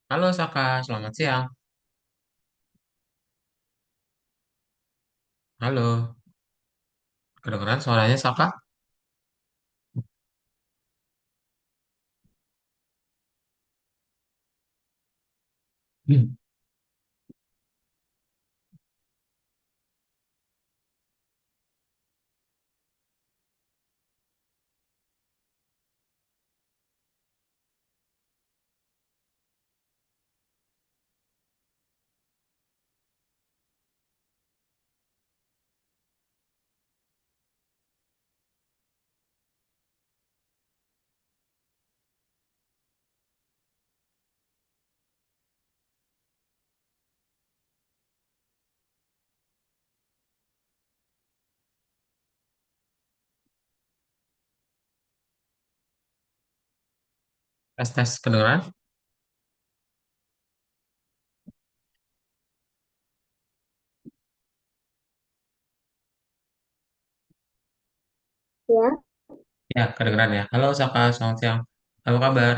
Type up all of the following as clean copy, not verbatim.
Halo Saka, selamat siang. Halo, kedengeran suaranya Saka? Hmm. Tes tes kedengeran? Ya, Ya, kedengeran ya. Halo Saka, selamat siang. Apa kabar?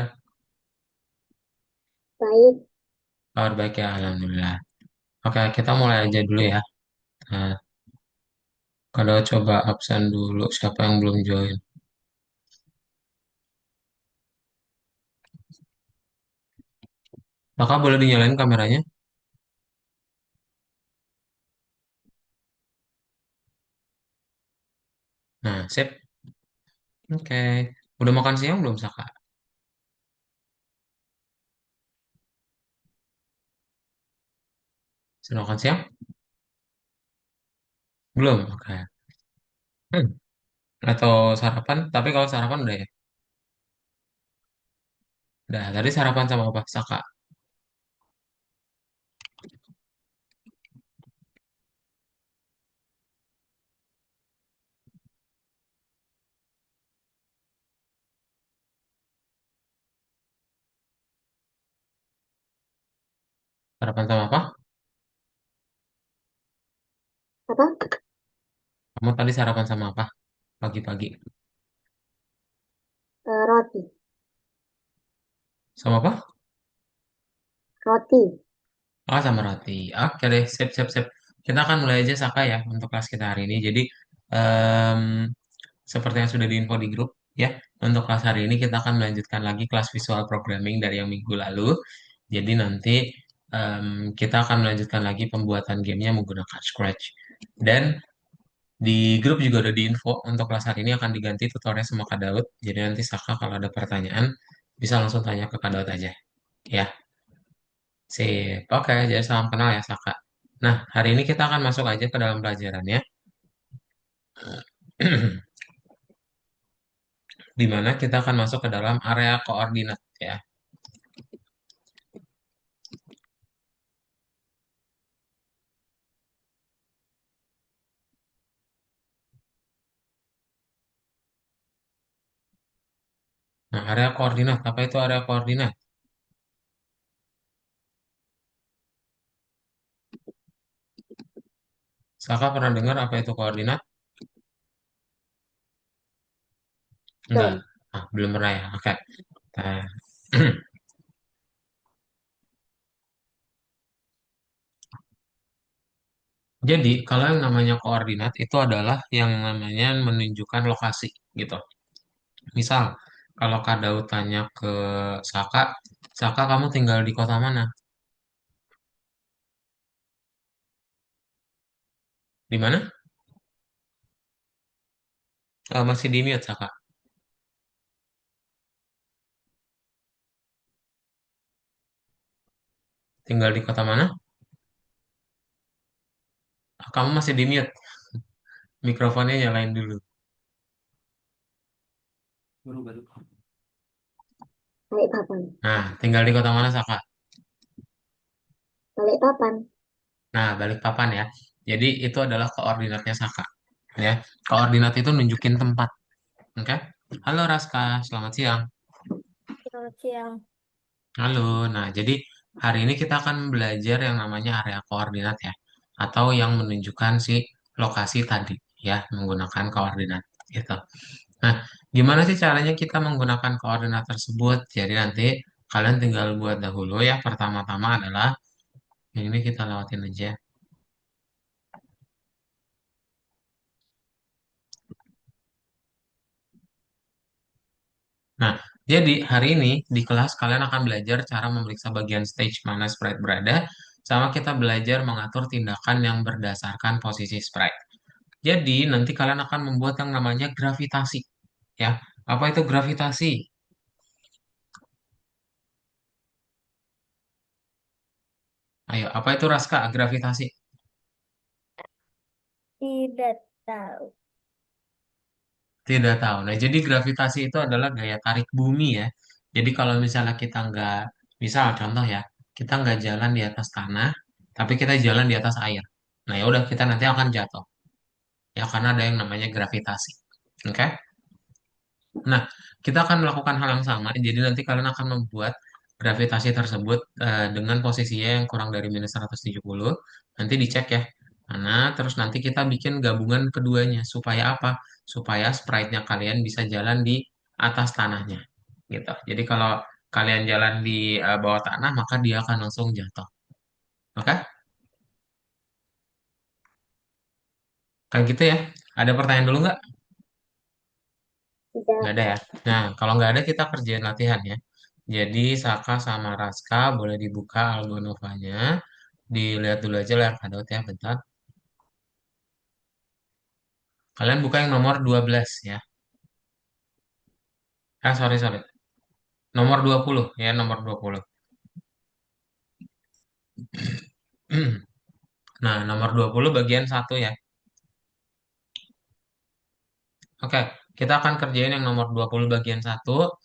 baik, Kabar baik ya, Alhamdulillah. Oke, kita mulai aja dulu ya. Nah, kalau coba absen dulu siapa yang belum join. Saka boleh dinyalain kameranya? Nah, sip. Oke. Udah makan siang belum Saka? Sudah makan siang? Belum? Oke. Hmm. Atau sarapan? Tapi kalau sarapan udah ya? Udah. Tadi sarapan sama apa Saka? Sarapan sama apa? apa? Kamu tadi sarapan sama apa? Pagi-pagi. Roti, Sama apa? roti. Oh, sama roti. Oke deh, sip, sip, sip. Kita akan mulai aja Saka ya untuk kelas kita hari ini. Jadi, em, seperti yang sudah diinfo di grup, ya, untuk kelas hari ini kita akan melanjutkan lagi kelas visual programming dari yang minggu lalu. Jadi nanti kita akan melanjutkan lagi pembuatan gamenya menggunakan Scratch. Dan di grup juga udah diinfo untuk kelas hari ini akan diganti tutornya sama Kak Daud. Jadi nanti Saka kalau ada pertanyaan bisa langsung tanya ke Kak Daud aja. Ya. Sip. Oke, jadi salam kenal ya, Saka. Nah, hari ini kita akan masuk aja ke dalam pelajarannya, di mana kita akan masuk ke dalam area koordinat ya. Nah, area koordinat, apa itu area koordinat? Saka pernah dengar apa itu koordinat? Enggak. Belum. Ah, belum pernah ya. Oke. Nah, jadi, kalau yang namanya koordinat itu adalah yang namanya menunjukkan lokasi gitu. Misal, kalau Kak Daud tanya ke Saka, Saka kamu tinggal di kota mana? Di mana? Masih di mute, Saka. Tinggal di kota mana? Kamu masih di mute. Mikrofonnya nyalain dulu. Balikpapan, Nah, tinggal di kota mana, Saka? Balikpapan. Nah, Balikpapan ya. Jadi itu adalah koordinatnya Saka. Ya, koordinat itu nunjukin tempat. Oke? Halo Raska, selamat siang. Selamat siang. Halo. Nah, jadi hari ini kita akan belajar yang namanya area koordinat ya, atau yang menunjukkan si lokasi tadi ya, menggunakan koordinat gitu. Nah, gimana sih caranya kita menggunakan koordinat tersebut? Jadi nanti Kalian tinggal buat dahulu ya. Pertama-tama adalah yang ini kita lewatin aja. Nah, jadi hari ini di kelas kalian akan belajar cara memeriksa bagian stage mana sprite berada, sama kita belajar mengatur tindakan yang berdasarkan posisi sprite. Jadi nanti kalian akan membuat yang namanya gravitasi, ya. Apa itu gravitasi? Ayo, apa itu Raska? Gravitasi? Tidak tahu. Tidak tahu. Nah, jadi gravitasi itu adalah gaya tarik bumi ya. Jadi kalau misalnya kita nggak, misal contoh ya, kita nggak jalan di atas tanah, tapi kita jalan di atas air. Nah, ya udah kita nanti akan jatuh. Ya, karena ada yang namanya gravitasi. Oke? Nah, kita akan melakukan hal yang sama. Jadi nanti kalian akan membuat gravitasi tersebut dengan posisinya yang kurang dari minus 170. Nanti dicek ya. Mana, terus nanti kita bikin gabungan keduanya. Supaya apa? Supaya sprite-nya kalian bisa jalan di atas tanahnya. Gitu. Jadi kalau kalian jalan di bawah tanah, maka dia akan langsung jatuh. Oke? Kayak gitu ya. Ada pertanyaan dulu nggak? Nggak Tidak. ada ya. Nah, kalau nggak ada kita kerjain latihan ya. Jadi Saka sama Raska boleh dibuka Algonovanya. Dilihat dulu aja lihat hadot ya bentar. Kalian buka yang nomor 12 ya. Sorry sorry. Nomor 20 ya, nomor 20. Nah, nomor 20 bagian satu ya. Oke, kita akan kerjain yang nomor 20 bagian satu.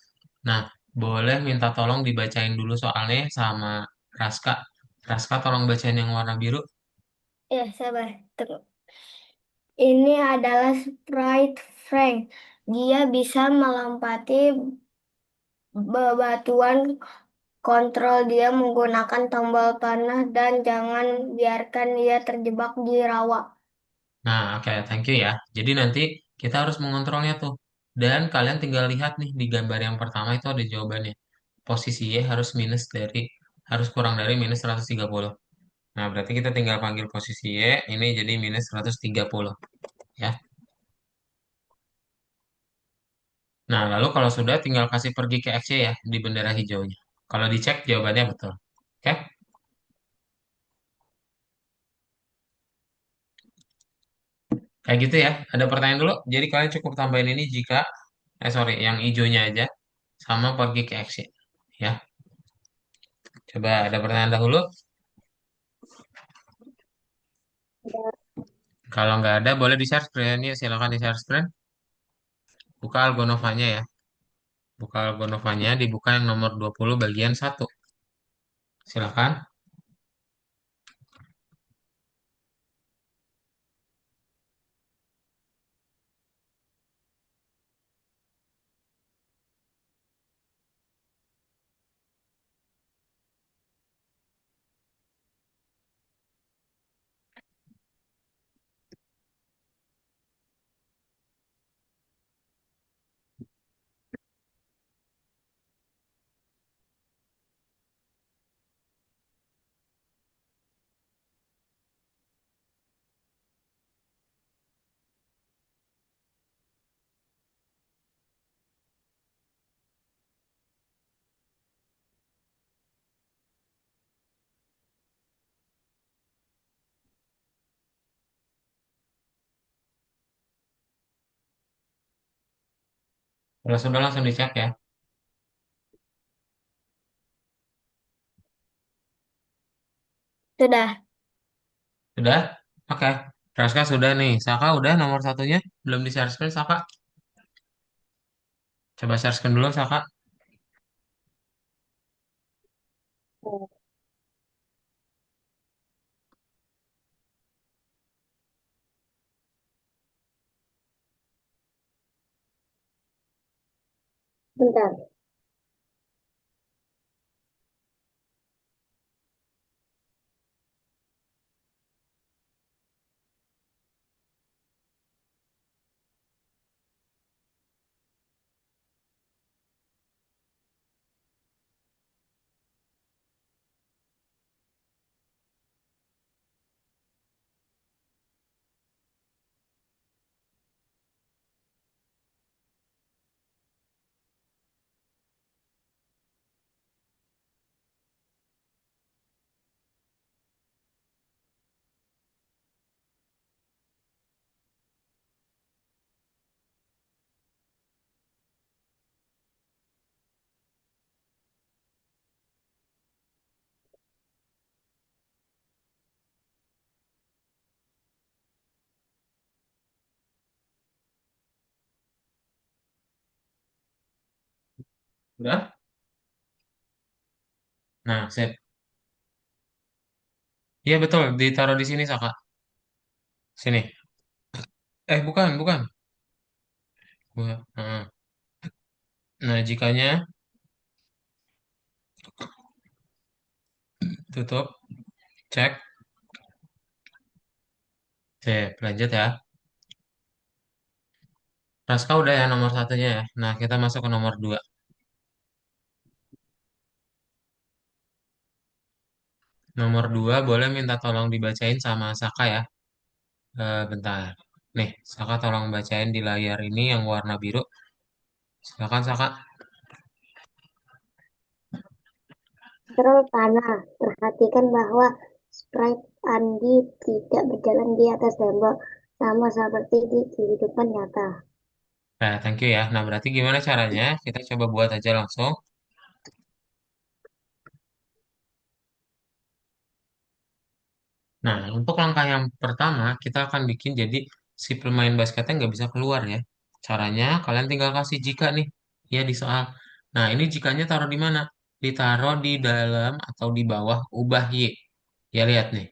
Nah, boleh minta tolong dibacain dulu soalnya sama Raska. Raska tolong bacain yang warna biru. Ya, sabar. Tunggu. Ini adalah Sprite Frank. Dia bisa melompati bebatuan. Kontrol dia menggunakan tombol panah dan jangan biarkan dia terjebak di rawa. Nah, oke, thank you ya. Jadi nanti kita harus mengontrolnya tuh. Dan kalian tinggal lihat nih di gambar yang pertama itu ada jawabannya. Posisi Y harus kurang dari minus 130. Nah, berarti kita tinggal panggil posisi Y, ini jadi minus 130 ya. Nah, lalu kalau sudah tinggal kasih pergi ke X ya di bendera hijaunya. Kalau dicek jawabannya betul. Oke? Kayak gitu ya. Ada pertanyaan dulu. Jadi kalian cukup tambahin ini jika sorry, yang hijaunya aja sama pergi ke X ya. Coba ada pertanyaan dahulu. Kalau nggak ada, boleh di-share screen. Yuk, silakan di-share screen. Buka Algonovanya ya. Buka Algonovanya, dibuka yang nomor 20 bagian satu. Silakan. Kalau sudah langsung dicek ya. Sudah. Sudah? Oke. Raska sudah nih. Saka udah nomor satunya. Belum di-share screen, Saka. Coba share screen dulu, Saka. Bentar. Udah? Nah, sip. Iya betul, ditaruh di sini, Saka. Sini. Bukan, bukan. Heeh. Nah, jikanya tutup, cek. Sip, lanjut ya. Raska udah ya nomor satunya ya. Nah, kita masuk ke nomor dua. Nomor dua boleh minta tolong dibacain sama Saka ya. Bentar. Nih, Saka tolong bacain di layar ini yang warna biru. Silakan Saka. Kontrol tanah. Perhatikan bahwa sprite Andi tidak berjalan di atas tembok, sama seperti di kehidupan nyata. Nah, thank you ya. Nah, berarti gimana caranya? Kita coba buat aja langsung. Nah, untuk langkah yang pertama, kita akan bikin jadi si pemain basketnya nggak bisa keluar ya. Caranya, kalian tinggal kasih jika nih, ya di soal. Nah, ini jikanya taruh di mana? Ditaruh di dalam atau di bawah ubah Y. Ya, lihat nih.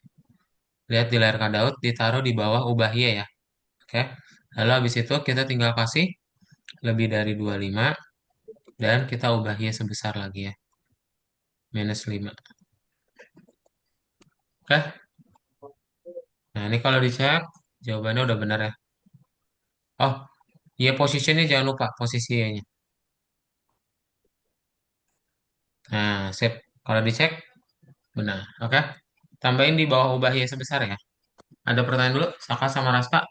Lihat di layar Kadaut, ditaruh di bawah ubah Y ya. Oke. Lalu habis itu kita tinggal kasih lebih dari 25 dan kita ubah Y sebesar lagi ya. -5. Oke. Nah, ini kalau dicek, jawabannya udah benar ya. Oh, Y positionnya jangan lupa, posisi Y-nya. Nah, sip. Kalau dicek, benar. Oke. Tambahin di bawah ubah Y sebesar ya. Ada pertanyaan dulu? Saka sama Raska?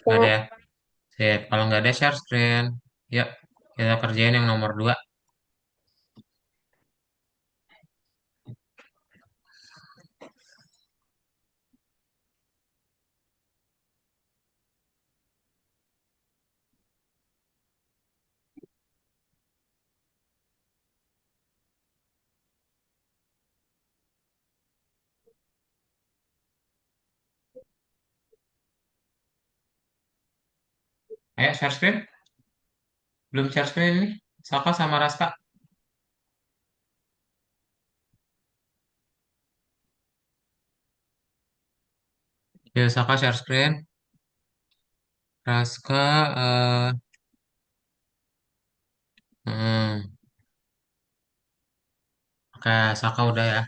Nggak ada Tidak. ya? Sip. Kalau nggak ada, share screen. Yuk, kita kerjain yang nomor 2. Ayo, share screen. Belum share screen ini. Saka sama Raska. Ya, Saka share screen. Raska, hmm, oke, Saka udah ya.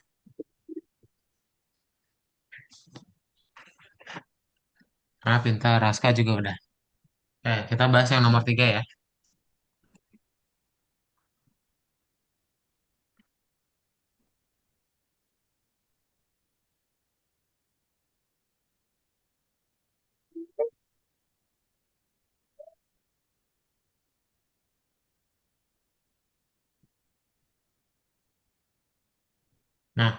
Ah, pintar. Raska juga udah. Kita bahas yang nomor 3 ya. Nah,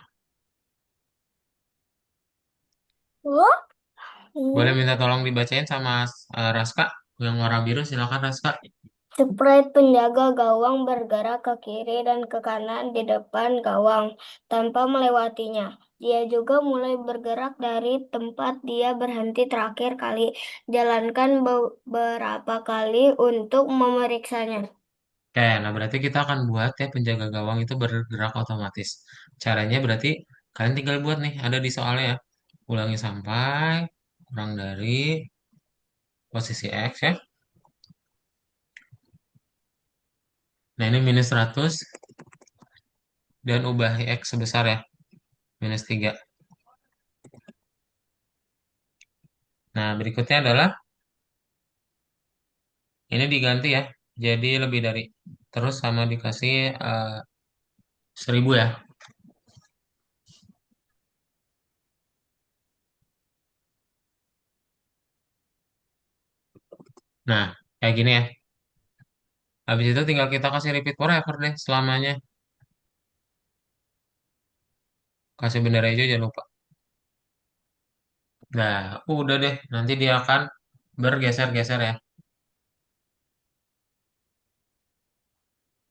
Wah, boleh ini minta tolong dibacain sama Raska. Yang warna biru, silakan Raska. Sprite penjaga gawang bergerak ke kiri dan ke kanan di depan gawang tanpa melewatinya. Dia juga mulai bergerak dari tempat dia berhenti terakhir kali. Jalankan beberapa kali untuk memeriksanya. Oke, nah berarti kita akan buat ya penjaga gawang itu bergerak otomatis. Caranya berarti kalian tinggal buat nih, ada di soalnya ya. Ulangi sampai kurang dari posisi X ya. Nah ini -100 dan ubah X sebesar ya, -3. Nah berikutnya adalah ini diganti ya. Jadi lebih dari terus sama dikasih 1000 ya. Nah kayak gini ya. Habis itu tinggal kita kasih repeat forever deh selamanya. Kasih bendera hijau jangan lupa. Nah, udah deh. Nanti dia akan bergeser-geser ya.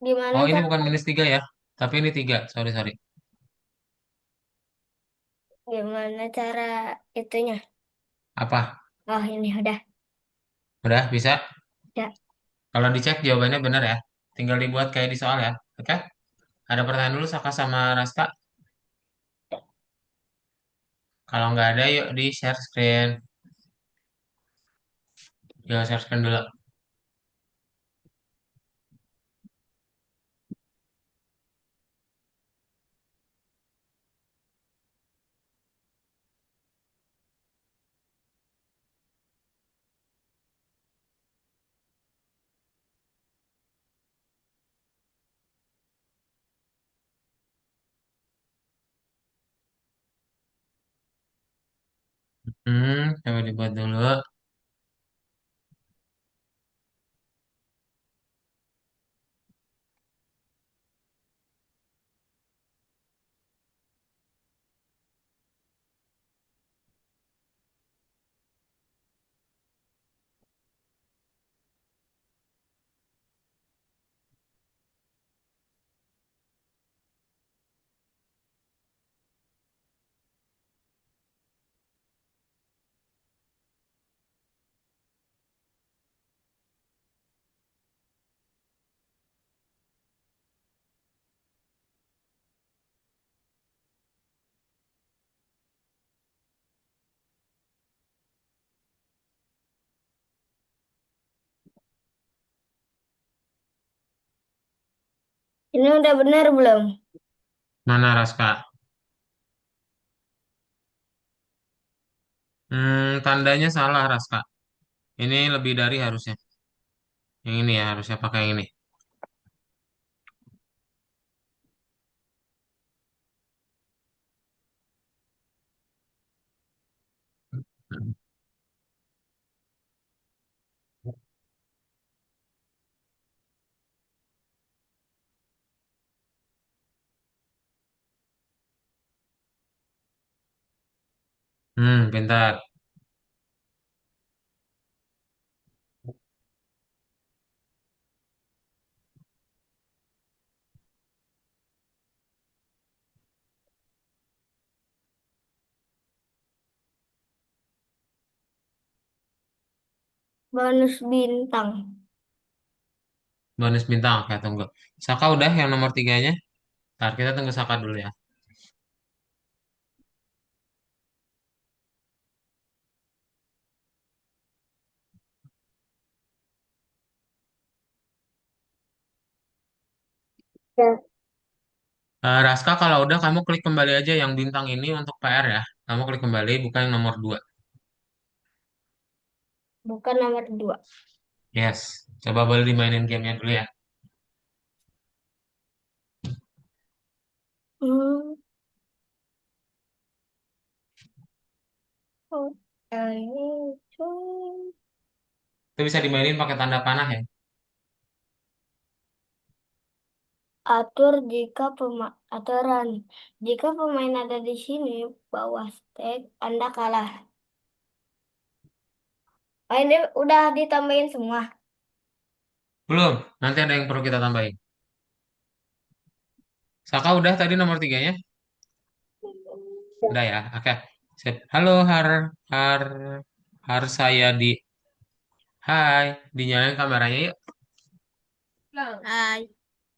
Gimana Oh, ini cara bukan -3 ya. Tapi ini 3. Sorry, sorry. gimana cara itunya? Apa? Oh, ini udah. Udah bisa? Ya. Kalau dicek jawabannya benar ya. Tinggal dibuat kayak di soal ya. Oke? Ada pertanyaan dulu Saka sama Raska. Kalau nggak ada, yuk di share screen. Yuk share screen dulu. Coba dibuat dulu. Ini udah benar belum? Mana Raska? Tandanya salah Raska. Ini lebih dari harusnya. Yang ini ya, harusnya pakai yang ini. Pintar. Bonus bintang. Bonus bintang. Oke, tunggu. Saka udah yang nomor tiganya. Ntar kita tunggu Saka dulu ya. Ya. Raska, kalau udah kamu klik kembali aja yang bintang ini untuk PR ya. Kamu klik kembali, bukan yang nomor 2. Bukan nomor 2. Yes. Coba boleh dimainin gamenya dulu ya. Hmm. Oh, ini cuy. Itu bisa dimainin pakai tanda panah ya. Aturan. Jika pemain ada di sini, bawah stake, Anda kalah. Oh, ini udah ditambahin semua. Belum. Nanti ada yang perlu kita tambahin. Saka udah tadi nomor tiganya? Ya. Udah ya. Oke. Sip. Halo Har Har saya di. Hai, dinyalain kameranya yuk. Hai.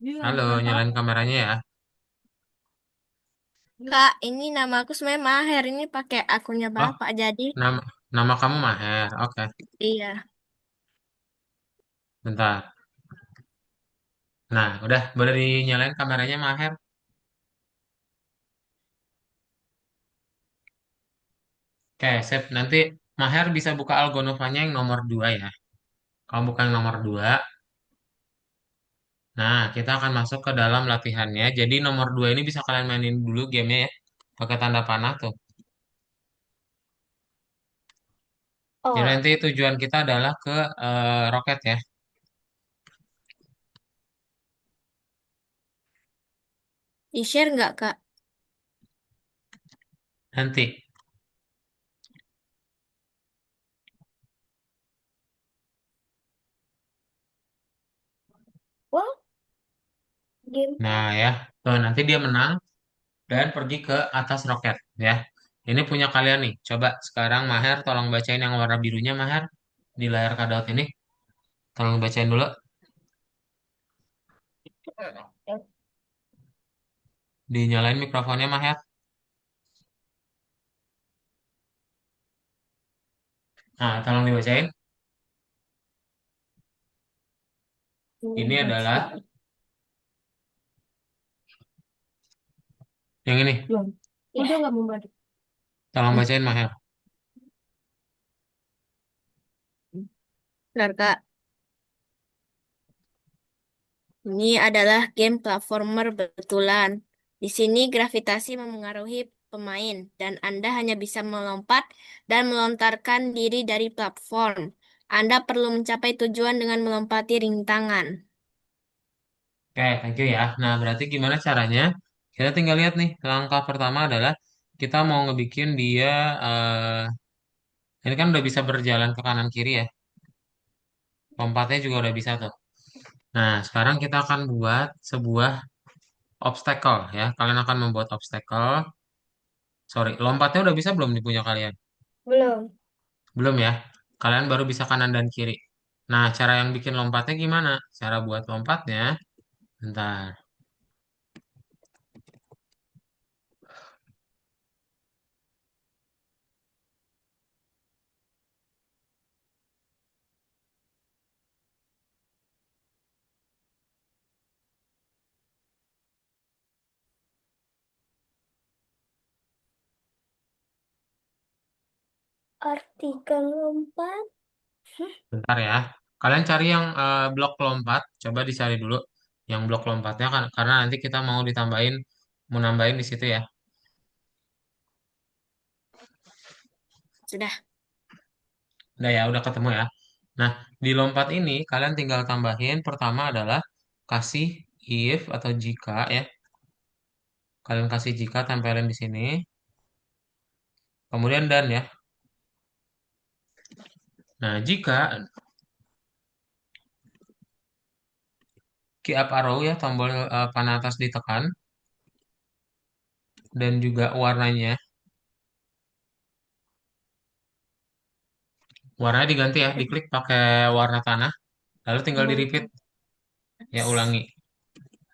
Halo, nyalain kameranya ya. Kak, ini nama aku sebenarnya Maher. Ini pakai akunnya Oh, Bapak. Jadi, nama nama kamu Maher. Oke, iya. bentar. Nah, udah boleh dinyalain kameranya Maher. Oke, sip. Nanti Maher bisa buka Algonovanya yang nomor 2 ya. Kamu buka yang nomor 2. Nah, kita akan masuk ke dalam latihannya. Jadi nomor 2 ini bisa kalian mainin dulu gamenya ya. Pakai tanda panah tuh. Jadi Oh, nanti tujuan kita adalah ke roket ya. di-share nggak, Kak? Nanti. Wah, game. Nah ya, tuh nanti dia menang dan pergi ke atas roket ya. Ini punya kalian nih. Coba sekarang Maher tolong bacain yang warna birunya Maher di layar cutout ini. Tolong bacain dulu. Dinyalain mikrofonnya mah ya. Nah, tolong dibacain. Ini adalah yang ini. Belum. Udah nggak membantu. Tolong bacain mah ya. Benar, Kak. Ini adalah game platformer betulan. Di sini gravitasi memengaruhi pemain, dan Anda hanya bisa melompat dan melontarkan diri dari platform. Anda perlu mencapai tujuan dengan melompati rintangan. Oke, thank you ya. Nah, berarti gimana caranya? Kita tinggal lihat nih. Langkah pertama adalah kita mau ngebikin dia, ini kan udah bisa berjalan ke kanan kiri ya. Lompatnya juga udah bisa tuh. Nah, sekarang kita akan buat sebuah obstacle ya. Kalian akan membuat obstacle. Sorry, lompatnya udah bisa belum di punya kalian? Belum. Belum ya. Kalian baru bisa kanan dan kiri. Nah, cara yang bikin lompatnya gimana? Cara buat lompatnya, bentar. Artikel 4. Bentar ya. Kalian cari yang blok lompat. Coba dicari dulu yang blok lompatnya kan karena nanti kita mau nambahin di situ ya. Sudah. Udah ya, udah ketemu ya. Nah, di lompat ini kalian tinggal tambahin pertama adalah kasih if atau jika ya. Kalian kasih jika tempelin di sini. Kemudian dan ya. Nah, jika key up arrow ya tombol panah atas ditekan dan juga warnanya. Warnanya diganti ya, diklik pakai warna tanah, lalu tinggal di repeat ya ulangi.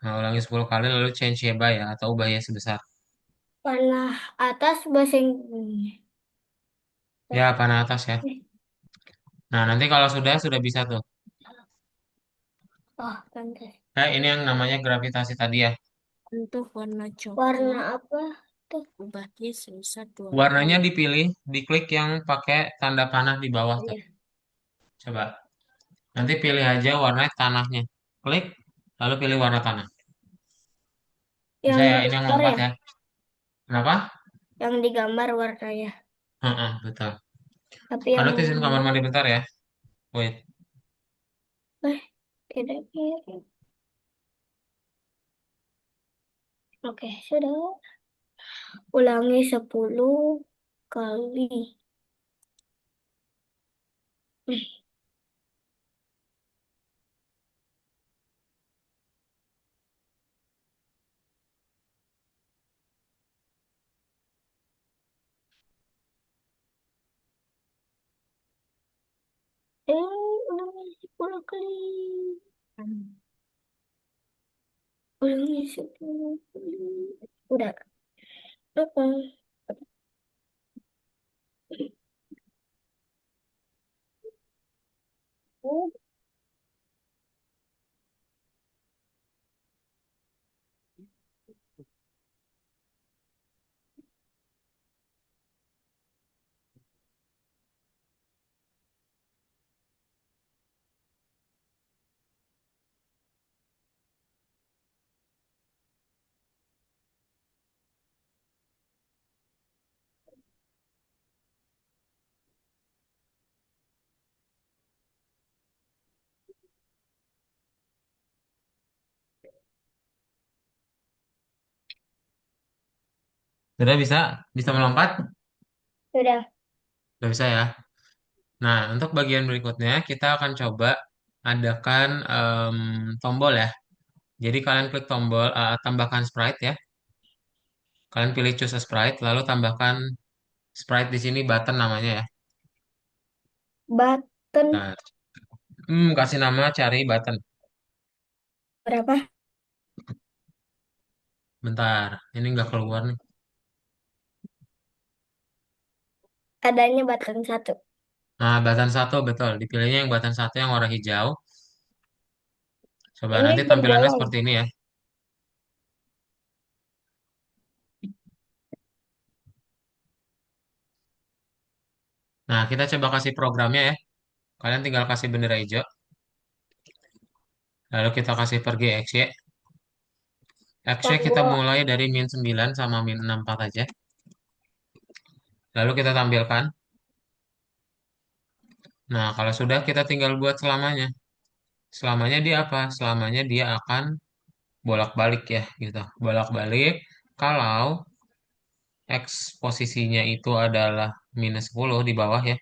Nah, ulangi 10 kali lalu change Sheba ya atau ubah ya sebesar. Panah atas bahasa Inggris. Ya, panah atas ya. Nah, nanti kalau sudah bisa tuh. Oh, pantas. Ini yang namanya gravitasi tadi ya. Untuk warna coklat. Warna apa tuh? Ubah dia sebesar 20. Warnanya dipilih, diklik yang pakai tanda panah di bawah tuh. Iya. Coba. Nanti pilih aja warna tanahnya. Klik, lalu pilih warna tanah. Bisa Yang ya, ini yang digambar lompat ya? ya. Kenapa? Yang digambar warnanya. Heeh, betul. Tapi yang Aduh, izin kamar mandi bentar ya. Wait. tidak mirip. Oke, sudah. Ulangi 10 kali. Ulangi 10 kali. Ulangi 10 kali. Udah. Oke. Sudah bisa? Bisa melompat? Sudah. Sudah bisa ya. Nah, untuk bagian berikutnya kita akan coba adakan tombol ya. Jadi kalian klik tombol tambahkan sprite ya. Kalian pilih choose a sprite lalu tambahkan sprite di sini button namanya ya. Button Nah, kasih nama cari button. berapa? Bentar, ini nggak keluar nih. Adanya batan satu. Nah, batan satu betul. Dipilihnya yang batan satu yang warna hijau. Coba Ini nanti tampilannya berjalan. seperti ini ya. Nah, kita coba kasih programnya ya. Kalian tinggal kasih bendera hijau. Lalu kita kasih pergi XY. XY kita Tombol mulai dari -9 sama -64 aja. Lalu kita tampilkan. Nah, kalau sudah kita tinggal buat selamanya. Selamanya dia apa? Selamanya dia akan bolak-balik ya gitu. Bolak-balik kalau X posisinya itu adalah -10 di bawah ya.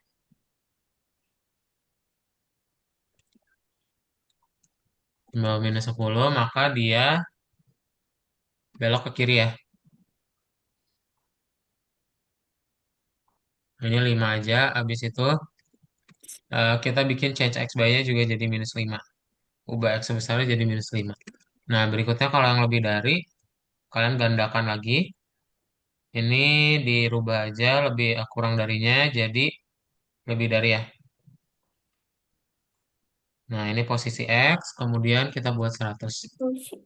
Di bawah -10 maka dia belok ke kiri ya. Ini 5 aja. Habis itu kita bikin change X by-nya juga jadi -5. Ubah X sebesarnya jadi -5. Nah, berikutnya kalau yang lebih dari, kalian gandakan lagi. Ini dirubah aja lebih kurang darinya jadi lebih dari ya. Nah, ini posisi X, kemudian kita buat 100. fungsi.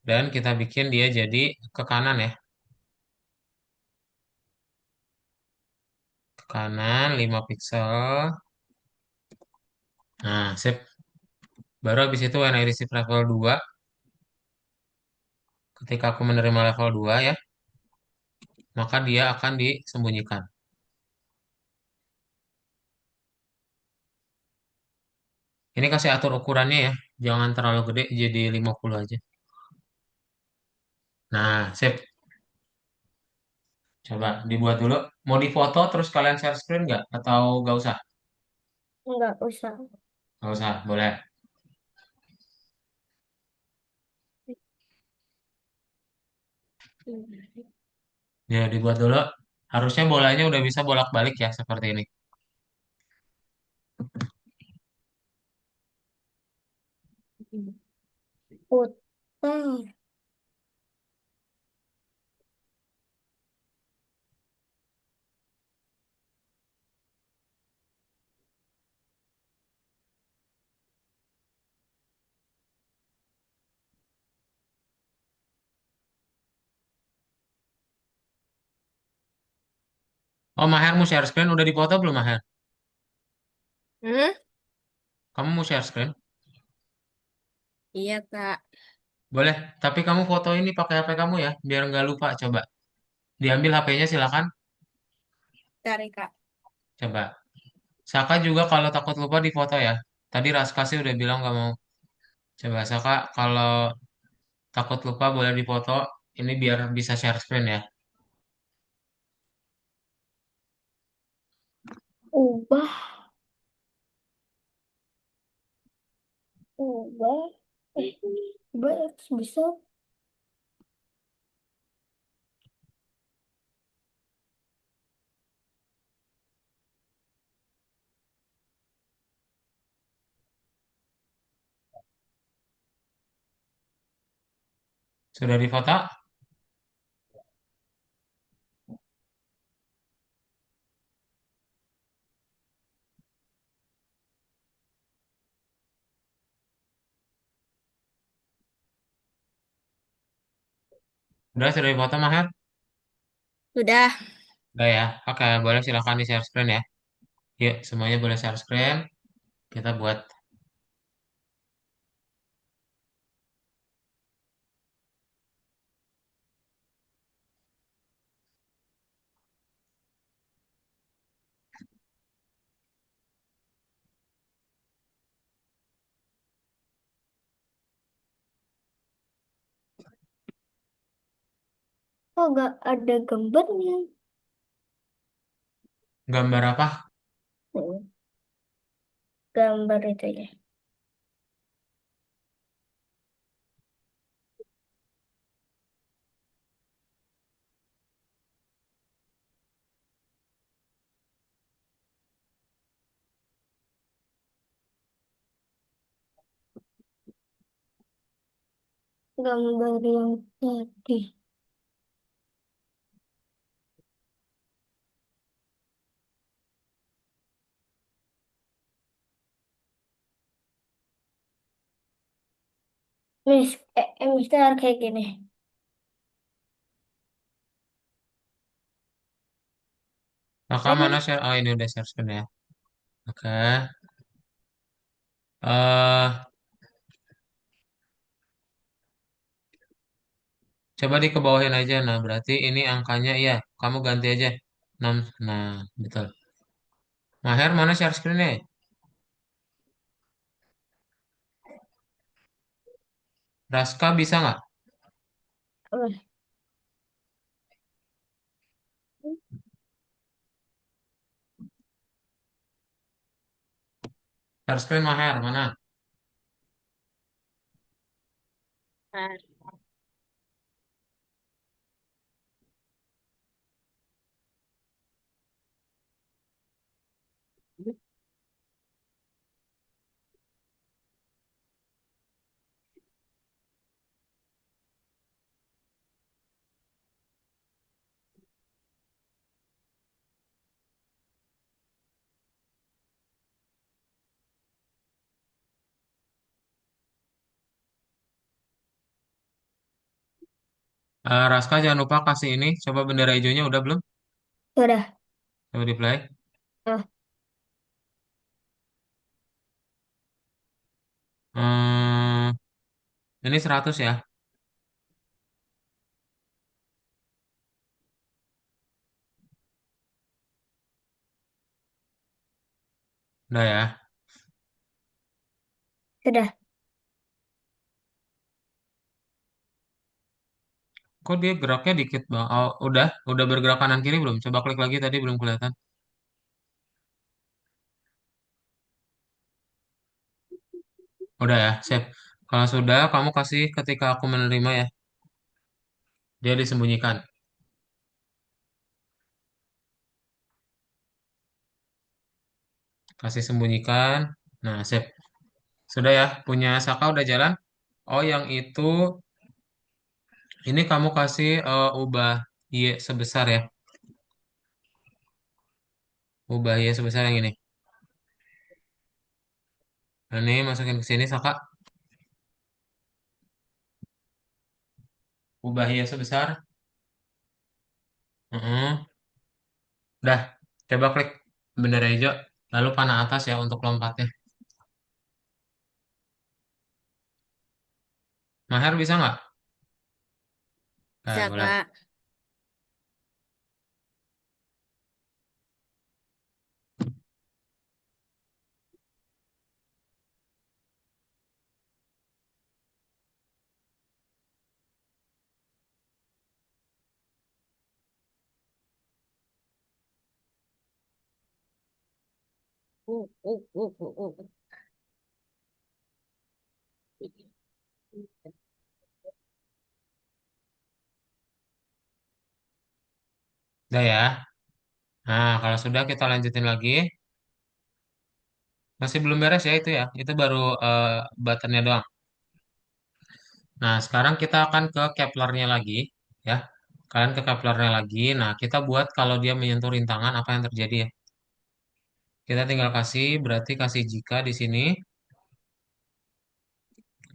Dan kita bikin dia jadi ke kanan ya. Ke kanan 5 pixel. Nah, sip. Baru habis itu when I receive level 2, ketika aku menerima level 2 ya, maka dia akan disembunyikan. Ini kasih atur ukurannya ya. Jangan terlalu gede, jadi 50 aja. Nah, sip. Coba dibuat dulu. Mau difoto terus kalian share screen nggak? Atau nggak usah? Enggak usah. Nggak usah, boleh. Ya, dibuat dulu. Harusnya bolanya udah bisa bolak-balik ya, seperti ini. Putar. Oh, Maher mau share screen. Udah dipoto belum, Maher? Hmm? Kamu mau share screen? Iya, Kak. Boleh. Tapi kamu foto ini pakai HP kamu ya, biar nggak lupa. Coba. Diambil HP-nya silakan. Cari, Kak. Coba. Saka juga kalau takut lupa difoto ya. Tadi Raska sih udah bilang nggak mau. Coba Saka kalau takut lupa boleh difoto. Ini biar bisa share screen ya. Ubah, ubah. Eh, ubah X bisa. Sudah difoto? Sudah difoto, Maher? Sudah. Udah ya. Oke, boleh silakan di share screen ya. Yuk, semuanya boleh share screen. Kita buat. Kok gak ada gambarnya? Gambar apa? Hmm, gambar itu ya. Gambar yang tadi. Mister kayak gini. Kakak mana Ada. share? Oh, ini udah share screen ya. Oke. eh Coba dikebawahin aja. Nah, berarti ini angkanya iya. Kamu ganti aja. 6. Nah, betul. Maher mana share screen-nya? Raska bisa nggak? Oh, Share screen Maher mana? nah, Raska jangan lupa kasih ini. Coba bendera hijaunya udah belum? sudah. Coba di play. Nah, Hmm, ini 100 ya. Udah ya. sudah. Kok dia geraknya dikit bang? Oh, udah bergerak kanan kiri belum? Coba klik lagi tadi belum kelihatan. Udah ya, sip. Kalau sudah, kamu kasih ketika aku menerima ya. Dia disembunyikan. Kasih sembunyikan. Nah, sip. Sudah ya, punya Saka udah jalan. Oh, yang itu, ini kamu kasih ubah Y sebesar ya. Ubah Y sebesar yang ini. Nah, ini masukin ke sini, Saka. Ubah Y sebesar. Heeh. Udah, coba klik bendera hijau. Lalu panah atas ya untuk lompatnya. Maher bisa nggak? Oke, Bisa, boleh. Kak. Uh, uh, uh, uh, uh. Udah ya. Nah, kalau sudah kita lanjutin lagi. Masih belum beres ya itu ya. Itu baru buttonnya doang. Nah, sekarang kita akan ke Keplernya lagi. Ya. Kalian ke Keplernya lagi. Nah, kita buat kalau dia menyentuh rintangan, apa yang terjadi ya. Kita tinggal kasih, berarti kasih jika di sini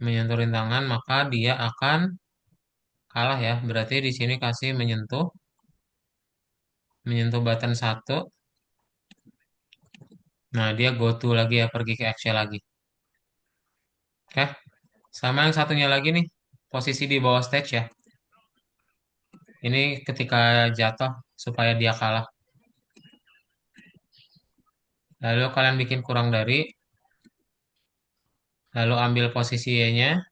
menyentuh rintangan, maka dia akan kalah ya. Berarti di sini kasih menyentuh button satu. Nah, dia go to lagi ya, pergi ke Excel lagi. Oke. Sama yang satunya lagi nih, posisi di bawah stage ya. Ini ketika jatuh supaya dia kalah. Lalu kalian bikin kurang dari, lalu ambil posisi Y-nya.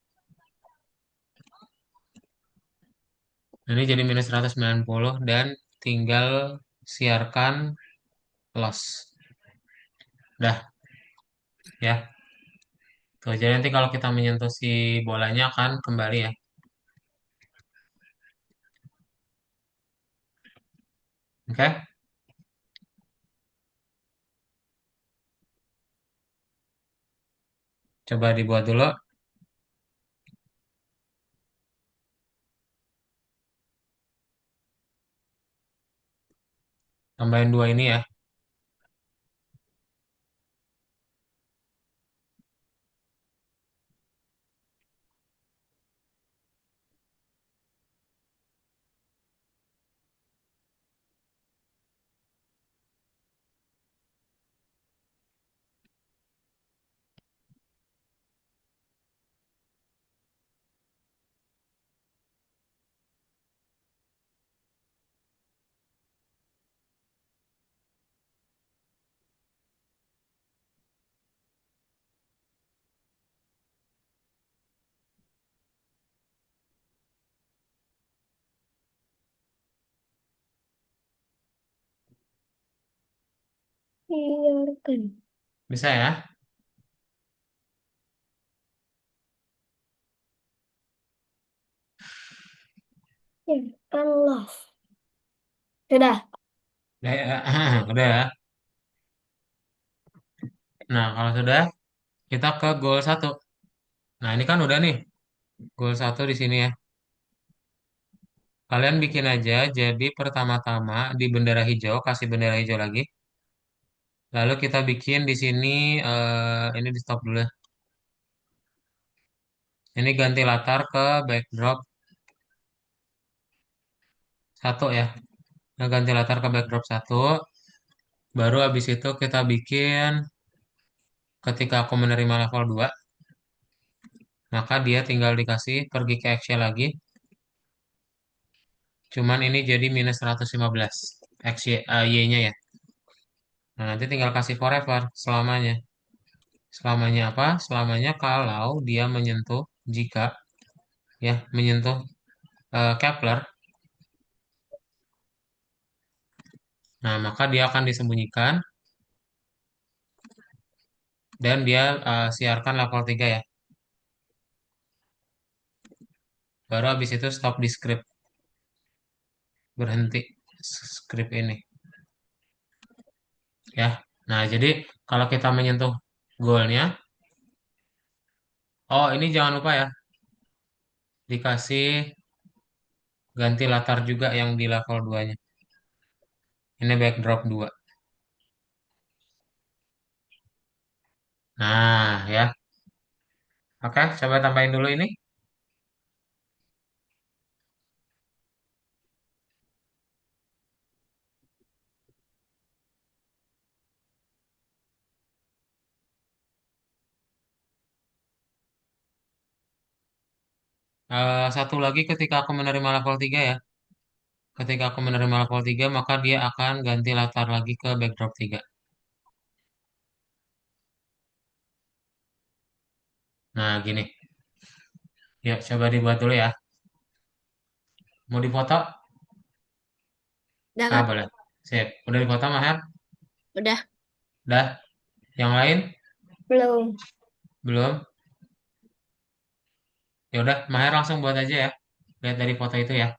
Ini jadi minus 190 dan tinggal siarkan loss. Dah ya. Tuh, jadi nanti kalau kita menyentuh si bolanya akan kembali ya. Oke, coba dibuat dulu. Tambahin dua ini ya. Biarkan. Bisa ya? Biarkanlah. Sudah. Udah ya? Udah ya? Nah, kalau sudah, kita ke goal satu. Nah, ini kan udah nih. Goal satu di sini ya. Kalian bikin aja, jadi pertama-tama di bendera hijau, kasih bendera hijau lagi. Lalu kita bikin di sini, ini di stop dulu ya. Ini ganti latar ke backdrop satu ya. Nah, ganti latar ke backdrop satu. Baru habis itu kita bikin ketika aku menerima level 2, maka dia tinggal dikasih pergi ke Excel lagi. Cuman ini jadi minus 115 Y-nya ya. Nah, nanti tinggal kasih forever selamanya. Selamanya apa? Selamanya kalau dia menyentuh, jika ya menyentuh Kepler, nah maka dia akan disembunyikan dan dia siarkan level 3 ya. Baru habis itu stop di script, berhenti script ini ya. Nah, jadi kalau kita menyentuh goalnya, oh ini jangan lupa ya, dikasih ganti latar juga yang di level 2-nya. Ini backdrop 2. Nah, ya. Oke, coba tambahin dulu ini. Satu lagi ketika aku menerima level 3 ya. Ketika aku menerima level 3 maka dia akan ganti latar lagi ke backdrop 3. Nah, gini. Yuk, coba dibuat dulu ya. Mau difoto? Udah, Ah, Kak. boleh. Sip. Udah difoto, Maher? Udah. Dah. Yang lain? Belum. Belum? Ya udah, Maher langsung buat aja ya. Lihat dari foto itu ya.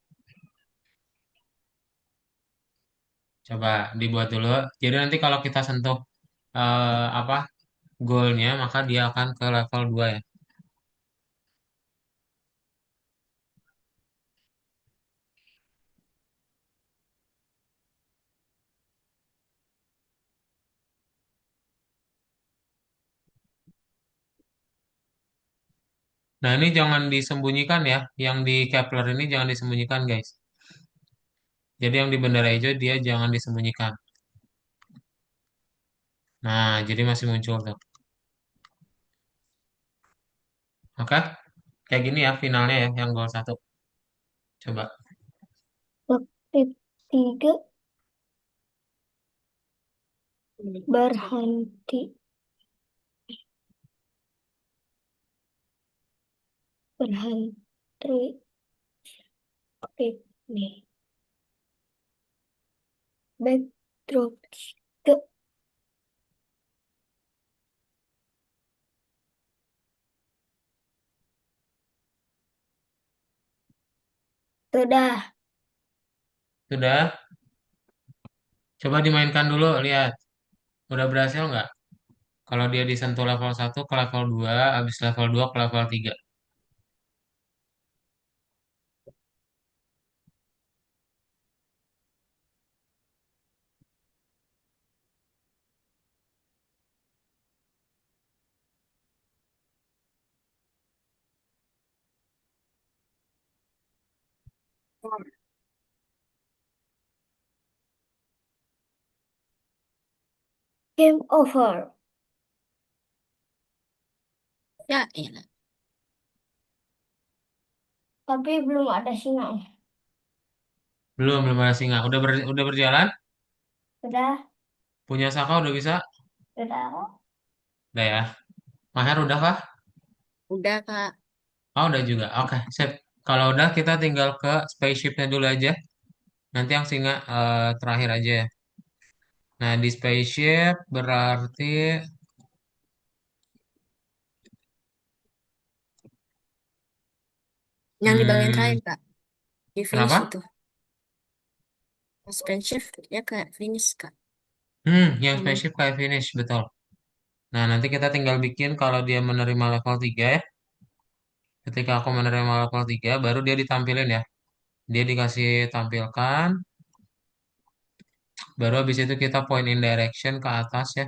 Coba dibuat dulu. Jadi nanti kalau kita sentuh apa goalnya, maka dia akan ke level 2 ya. Nah, ini jangan disembunyikan ya. Yang di Kepler ini jangan disembunyikan, guys. Jadi yang di bendera hijau dia jangan disembunyikan. Nah, jadi masih muncul tuh. Oke? Kayak gini ya finalnya ya, yang gol satu. Coba. Waktu tiga berhenti. Berhenti. Oke. Nih. Backdrop tiga. Sudah. Sudah. Coba dimainkan dulu, lihat. Udah berhasil nggak? Kalau dia disentuh level satu ke level 2, habis level 2 ke level 3. Game over. Ya, iya. Tapi belum ada singa. Belum, belum ada singa. Udah berjalan? Sudah, Punya Saka udah bisa? sudah. Udah ya. Maher udah kah? Udah, Kak. Oh, udah juga. Oke, sip. Kalau udah kita tinggal ke spaceshipnya dulu aja. Nanti yang singa terakhir aja ya. Nah, di spaceship berarti Yang di bagian hmm, terakhir, Kak. Di finish kenapa? itu. Suspension ya kayak finish, Kak. Yang Aman. spaceship kayak finish, betul. Nah, nanti kita tinggal bikin kalau dia menerima level 3 ya. Ketika aku menerima level 3 baru dia ditampilin ya. Dia dikasih tampilkan, baru habis itu kita point in direction ke atas ya,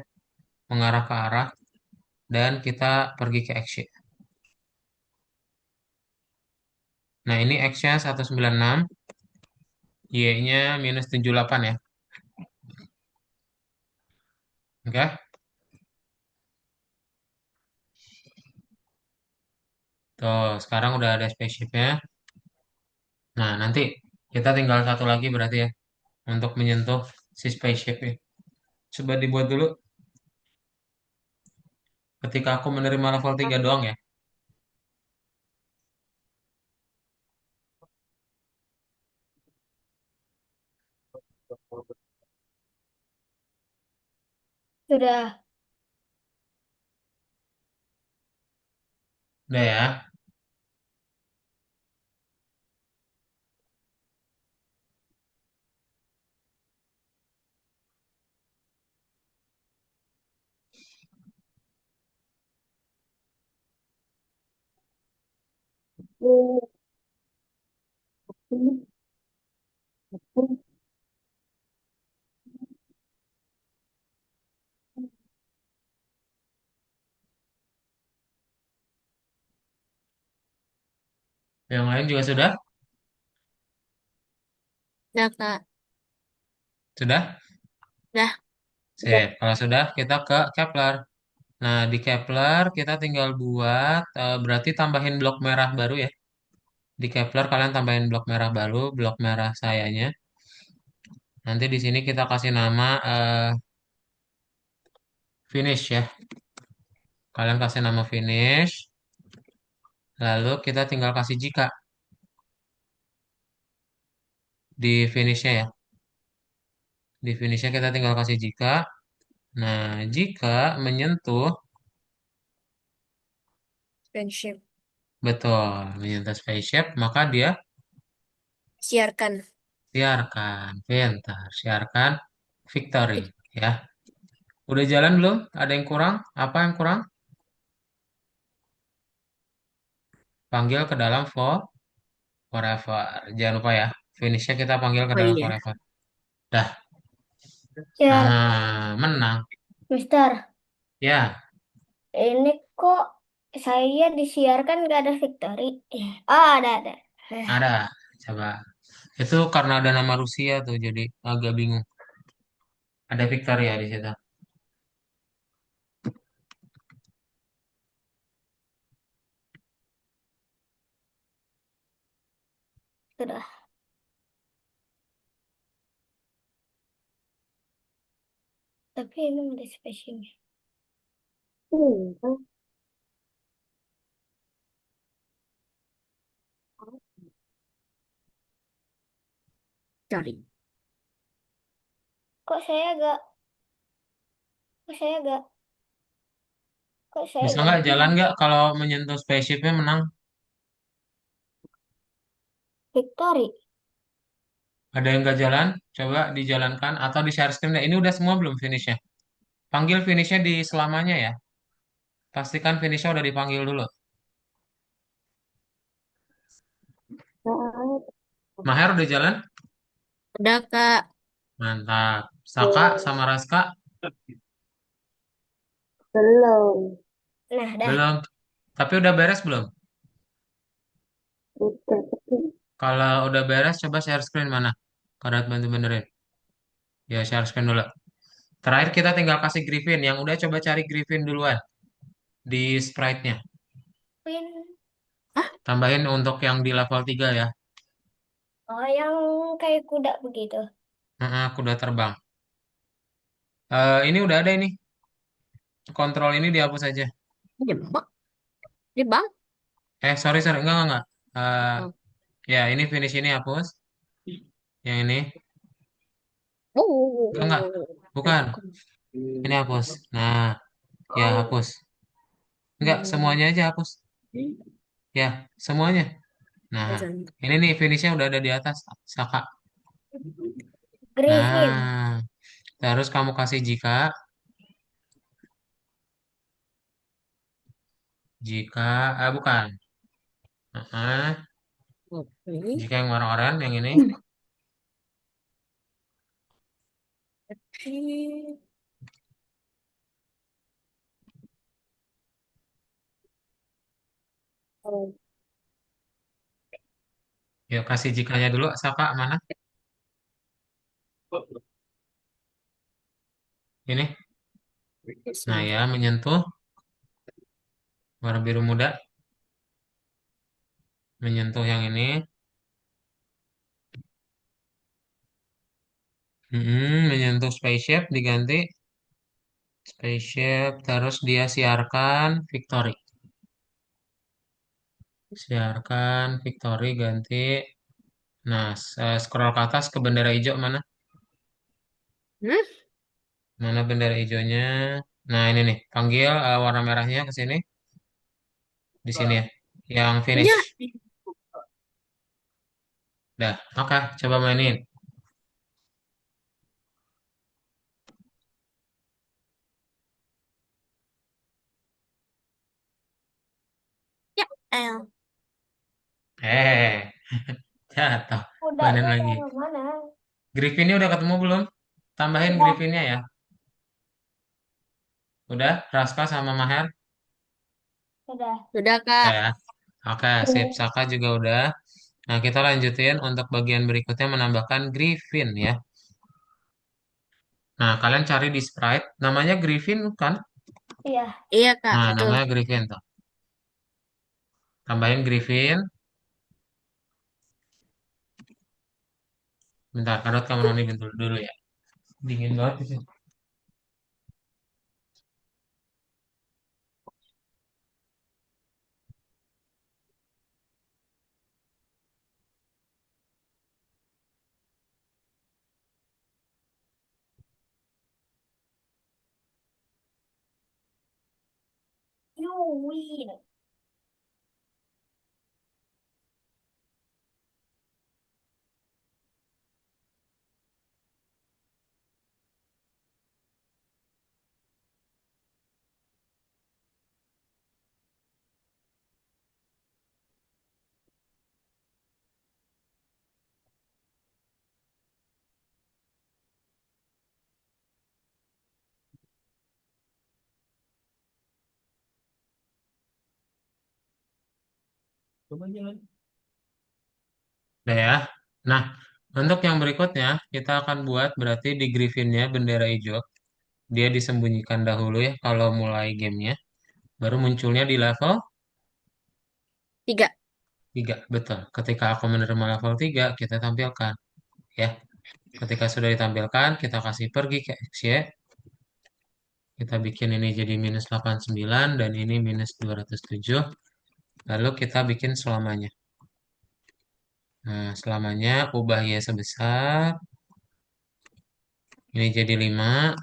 mengarah ke arah, dan kita pergi ke action. Nah, ini X-nya 196, Y-nya -78 ya. Oke, tuh sekarang udah ada spaceshipnya. Nah, nanti kita tinggal satu lagi berarti ya, untuk menyentuh si spaceship ini. Coba dibuat dulu ketika aku menerima level 3 doang ya. Sudah. Udah ya. Yang lain juga sudah? Udah, Kak. Sudah? Udah. Sip. Kalau sudah, kita ke Kepler. Nah, di Kepler kita tinggal buat, berarti tambahin blok merah baru ya. Di Kepler kalian tambahin blok merah baru, blok merah sayanya. Nanti di sini kita kasih nama finish ya. Kalian kasih nama finish. Lalu kita tinggal kasih jika di finishnya ya. Di finishnya kita tinggal kasih jika. Nah, jika menyentuh, Friendship. betul, menyentuh spaceship, maka dia Siarkan. siarkan, pintar, siarkan victory ya. Udah jalan belum? Ada yang kurang? Apa yang kurang? Panggil ke dalam forever. Jangan lupa ya, finishnya kita panggil ke Oh dalam iya. forever. Dah, Ya, nah, menang. Mister. Ya, Ini kok saya disiarkan gak ada Victory? Oh, ada. Eh, ada. Coba. Itu karena ada nama Rusia tuh, jadi agak bingung. Ada Victoria di situ. sudah. Tapi ini ada spesiesnya. Cari. Kok saya gak, kok saya gak, kok saya Bisa gak nggak bisa? jalan nggak kalau menyentuh spaceshipnya menang? Victory. Ada yang nggak jalan? Coba dijalankan atau di share screen deh. Ini udah semua belum finishnya? Panggil finishnya di selamanya ya. Pastikan finishnya udah dipanggil dulu. Maher udah jalan? Udah, Kak. Mantap. Saka sama Raska? Belum. Nah, dah. Belum. Tapi udah beres belum? Udah. Kalau udah beres, coba share screen mana? Karat bantu benerin. Ya, share screen dulu. Terakhir kita tinggal kasih Griffin. Yang udah coba cari Griffin duluan di sprite-nya. Pin. Ah, Tambahin untuk yang di level 3 ya. Oh, yang kayak kuda begitu. Kuda terbang. Ini udah ada ini. Kontrol ini dihapus aja. jebak. Jebak. Sorry, sorry. Enggak. Eh, Oh. ya, ini finish ini hapus. Yang ini. Enggak. Bukan. Ini hapus. Nah, ya hapus. Enggak, semuanya aja hapus. Ya, semuanya. Nah, ini nih finishnya udah ada di atas. Saka. Griffin. Nah, terus kamu kasih jika, bukan. Heeh. Oke. Jika yang warna oranye yang ini. Oh, Yuk kasih jikanya dulu. Saka mana? Ini. Nah ya, menyentuh warna biru muda. Menyentuh yang ini. Menyentuh spaceship diganti. Spaceship. Terus dia siarkan Victory. Siarkan Victory ganti. Nah, scroll ke atas ke bendera hijau mana? hmm? Mana bendera hijaunya? Nah, ini nih. Panggil warna merahnya ke sini. Di sini ya. Yang finish. Ya, Dah, oke. Coba mainin. ya, El. Eh, jatuh. Mainin Kudanya lagi. yang mana? Griffinnya udah ketemu belum? Tambahin Udah, Griffinnya ya. Udah, Raska sama Maher. udah. Sudah, Udah Kak. ya. Oke, sip. Saka juga udah. Nah, kita lanjutin untuk bagian berikutnya menambahkan Griffin ya. Nah, kalian cari di Sprite. Namanya Griffin kan? Iya. Iya, Kak, Nah, betul. namanya Griffin tuh. Tambahin Griffin. Bentar, Karot kamu noni bentar dulu ya. Dingin banget di sini. You win. Udah ya. Nah, untuk yang berikutnya, kita akan buat berarti di Griffinnya bendera hijau. Dia disembunyikan dahulu ya kalau mulai gamenya. Baru munculnya di level 3. 3. Betul. Ketika aku menerima level 3, kita tampilkan. Ya. Ketika sudah ditampilkan, kita kasih pergi ke XY. Kita bikin ini jadi minus 89 dan ini minus 207. Lalu kita bikin selamanya. Nah, selamanya ubah ya sebesar. Ini jadi 5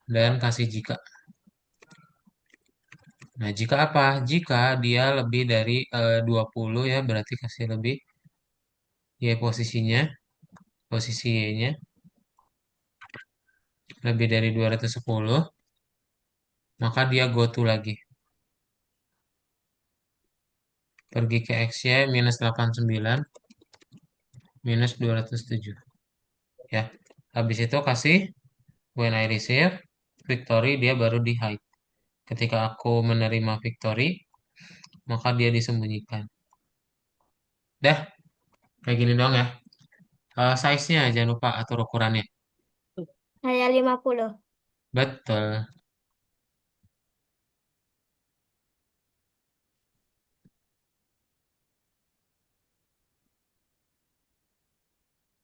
dan kasih jika. Nah, jika apa? Jika dia lebih dari 20 ya, berarti kasih lebih ya posisinya, posisi Y-nya lebih dari 210, maka dia go to lagi. Pergi ke XY minus 89, minus 207. Ya, habis itu kasih when I receive victory, dia baru di hide. Ketika aku menerima victory, maka dia disembunyikan. Dah, kayak gini doang ya. Size-nya jangan lupa atur ukurannya. Saya 50. Betul.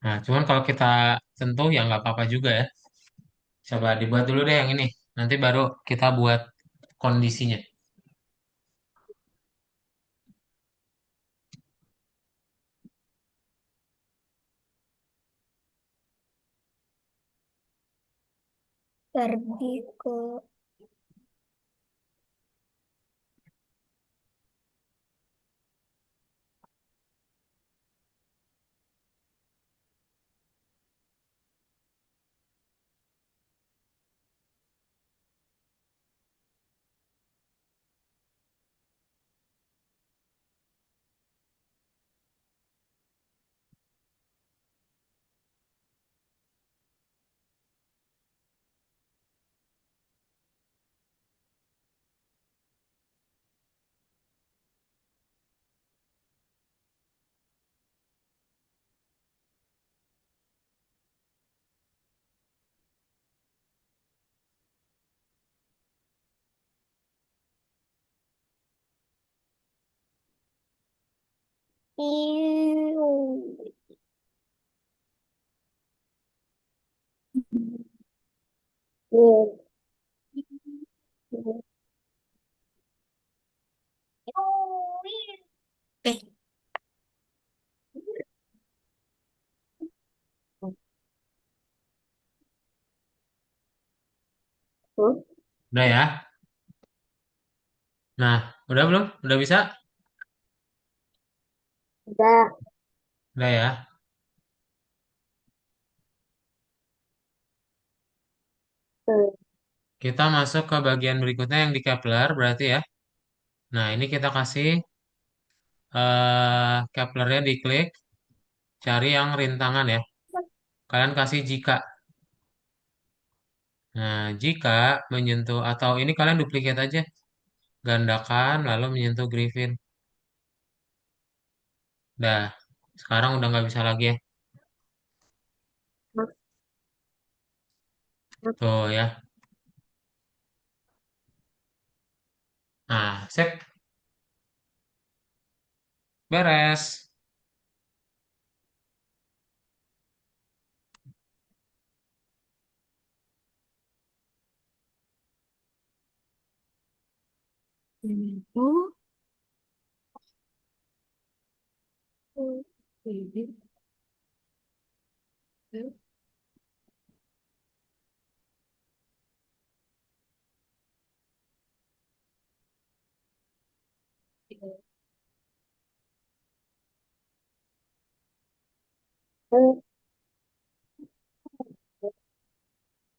Nah, cuman kalau kita sentuh ya nggak apa-apa juga ya. Coba dibuat dulu deh yang ini. Nanti baru kita buat kondisinya. Pergi ke Iu. Oke. Udah ya. Nah, udah belum? Udah bisa? Udah. Udah ya. Kita masuk ke bagian berikutnya yang di Kepler berarti ya. Nah, ini kita kasih Keplernya diklik, cari yang rintangan ya. Kalian kasih jika. Nah, jika menyentuh atau ini kalian duplikat aja. Gandakan lalu menyentuh Griffin. Dah, sekarang udah nggak bisa lagi ya. Tuh ya. Nah, sip, beres.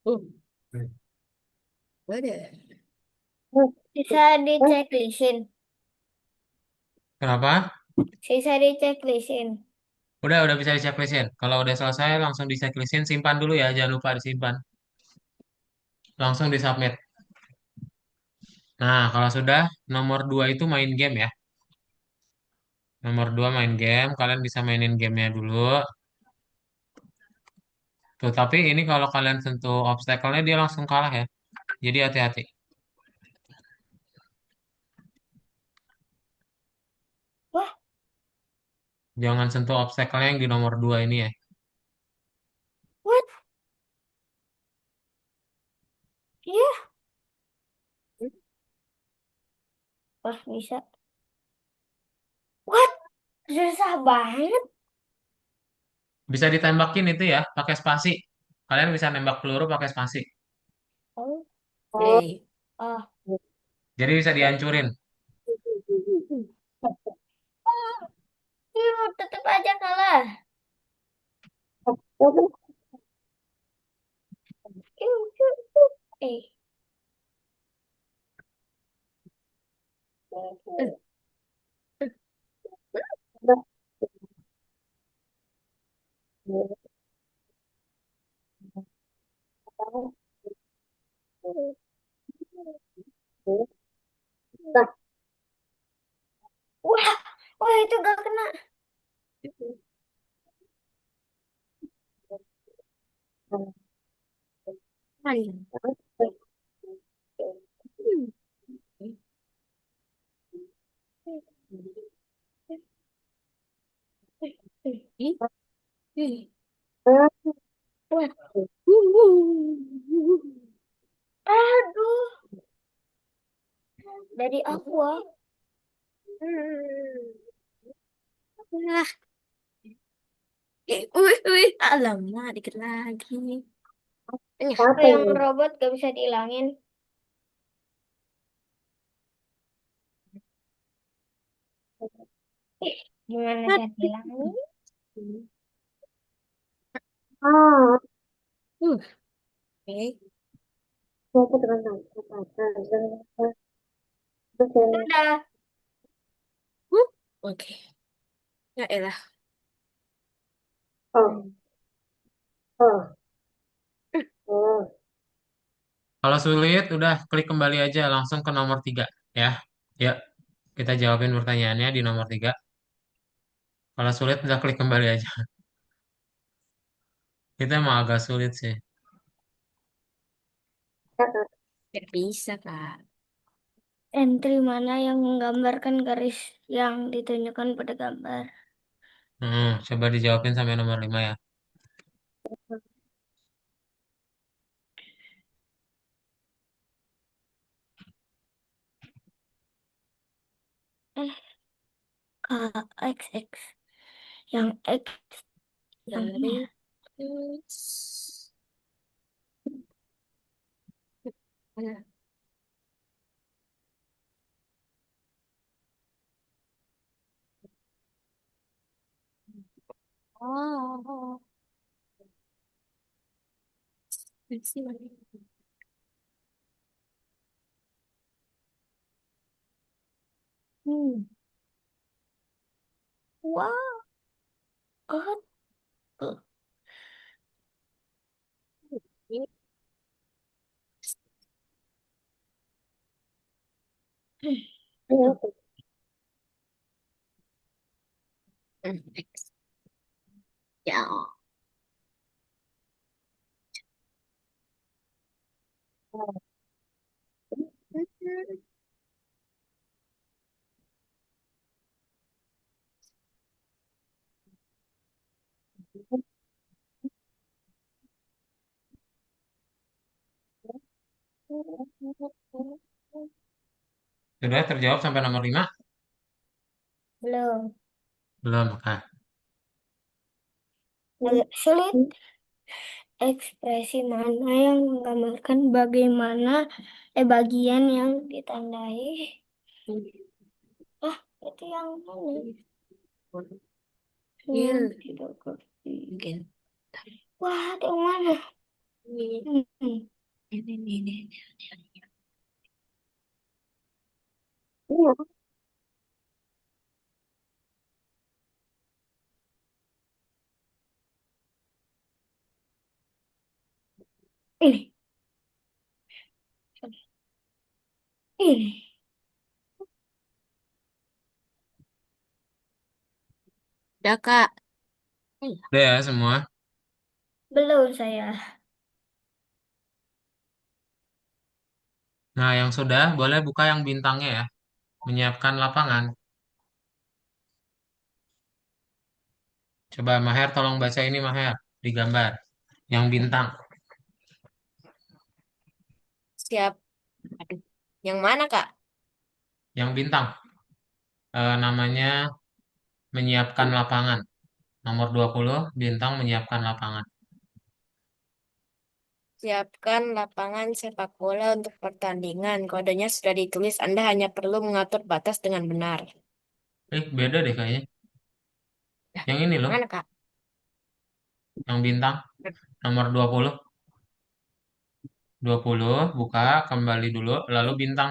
Oh, ada. Bisa diceklisin. Kenapa? Sisa diceklisin. Udah bisa di checklistin. Kalau udah selesai langsung di checklistin, simpan dulu ya, jangan lupa disimpan. Langsung di submit. Nah, kalau sudah nomor 2 itu main game ya. Nomor 2 main game, kalian bisa mainin gamenya dulu. Tuh, tapi ini kalau kalian sentuh obstacle-nya dia langsung kalah ya. Jadi hati-hati. Wah, Jangan sentuh obstacle-nya yang di nomor 2 ini ya. what? Iya. Wah, bisa. What? Susah banget. Bisa ditembakin itu ya, pakai spasi. Kalian bisa nembak peluru pakai spasi. Oh, Oke. ah. Jadi bisa dihancurin. Tetap aja kalah. Eh. Wah, wah itu gak kena. Ayo. Ih, ih. Wah. Aduh, dari aqua. Lah, wih, wih, alamak, dikit lagi. Tengah. Apa yang robot gak bisa dihilangin? Ih, gimana cara hilangin? Ah, Oke. saya dengan dosen. Udah. Oke. Ya elah. Oh, oh, oh. Kalau sulit, udah klik kembali aja langsung ke nomor 3 ya. Ya, kita jawabin pertanyaannya di nomor 3. Kalau sulit, udah klik kembali aja. Itu emang agak sulit sih. Tidak bisa, Kak. Entry mana yang menggambarkan garis yang ditunjukkan pada gambar? Coba dijawabin sampai nomor 5 ya. Eh, X X. Yang X yang ini ya. Garis. Mana? Oh, ini sih mana? Hmm. Wow, God. Ini Tuh, X. Ya. Sudah terjawab sampai nomor 5? belum. Belum, Kak. Agak sulit. Ekspresi mana yang menggambarkan bagaimana bagian yang ditandai? Ah, itu yang mana? Yang Gil. tidak ngerti. Mungkin. Wah, itu yang mana? Ini, Hmm. ini. Iya, Ini, ini. Udah, Kak. Iya. Udah ya semua. Belum saya. Nah, yang sudah boleh buka yang bintangnya ya. Menyiapkan lapangan. Coba Maher tolong baca ini Maher di gambar. Yang bintang, Siap. Aduh. Yang mana, Kak? yang bintang. Namanya menyiapkan lapangan. Nomor 20 bintang menyiapkan lapangan. Siapkan lapangan sepak bola untuk pertandingan. Kodenya sudah ditulis. Anda hanya perlu mengatur batas dengan benar. Beda deh kayaknya. Dah, Yang ini loh, mana, Kak? yang bintang nomor 20. 20 buka kembali dulu lalu bintang.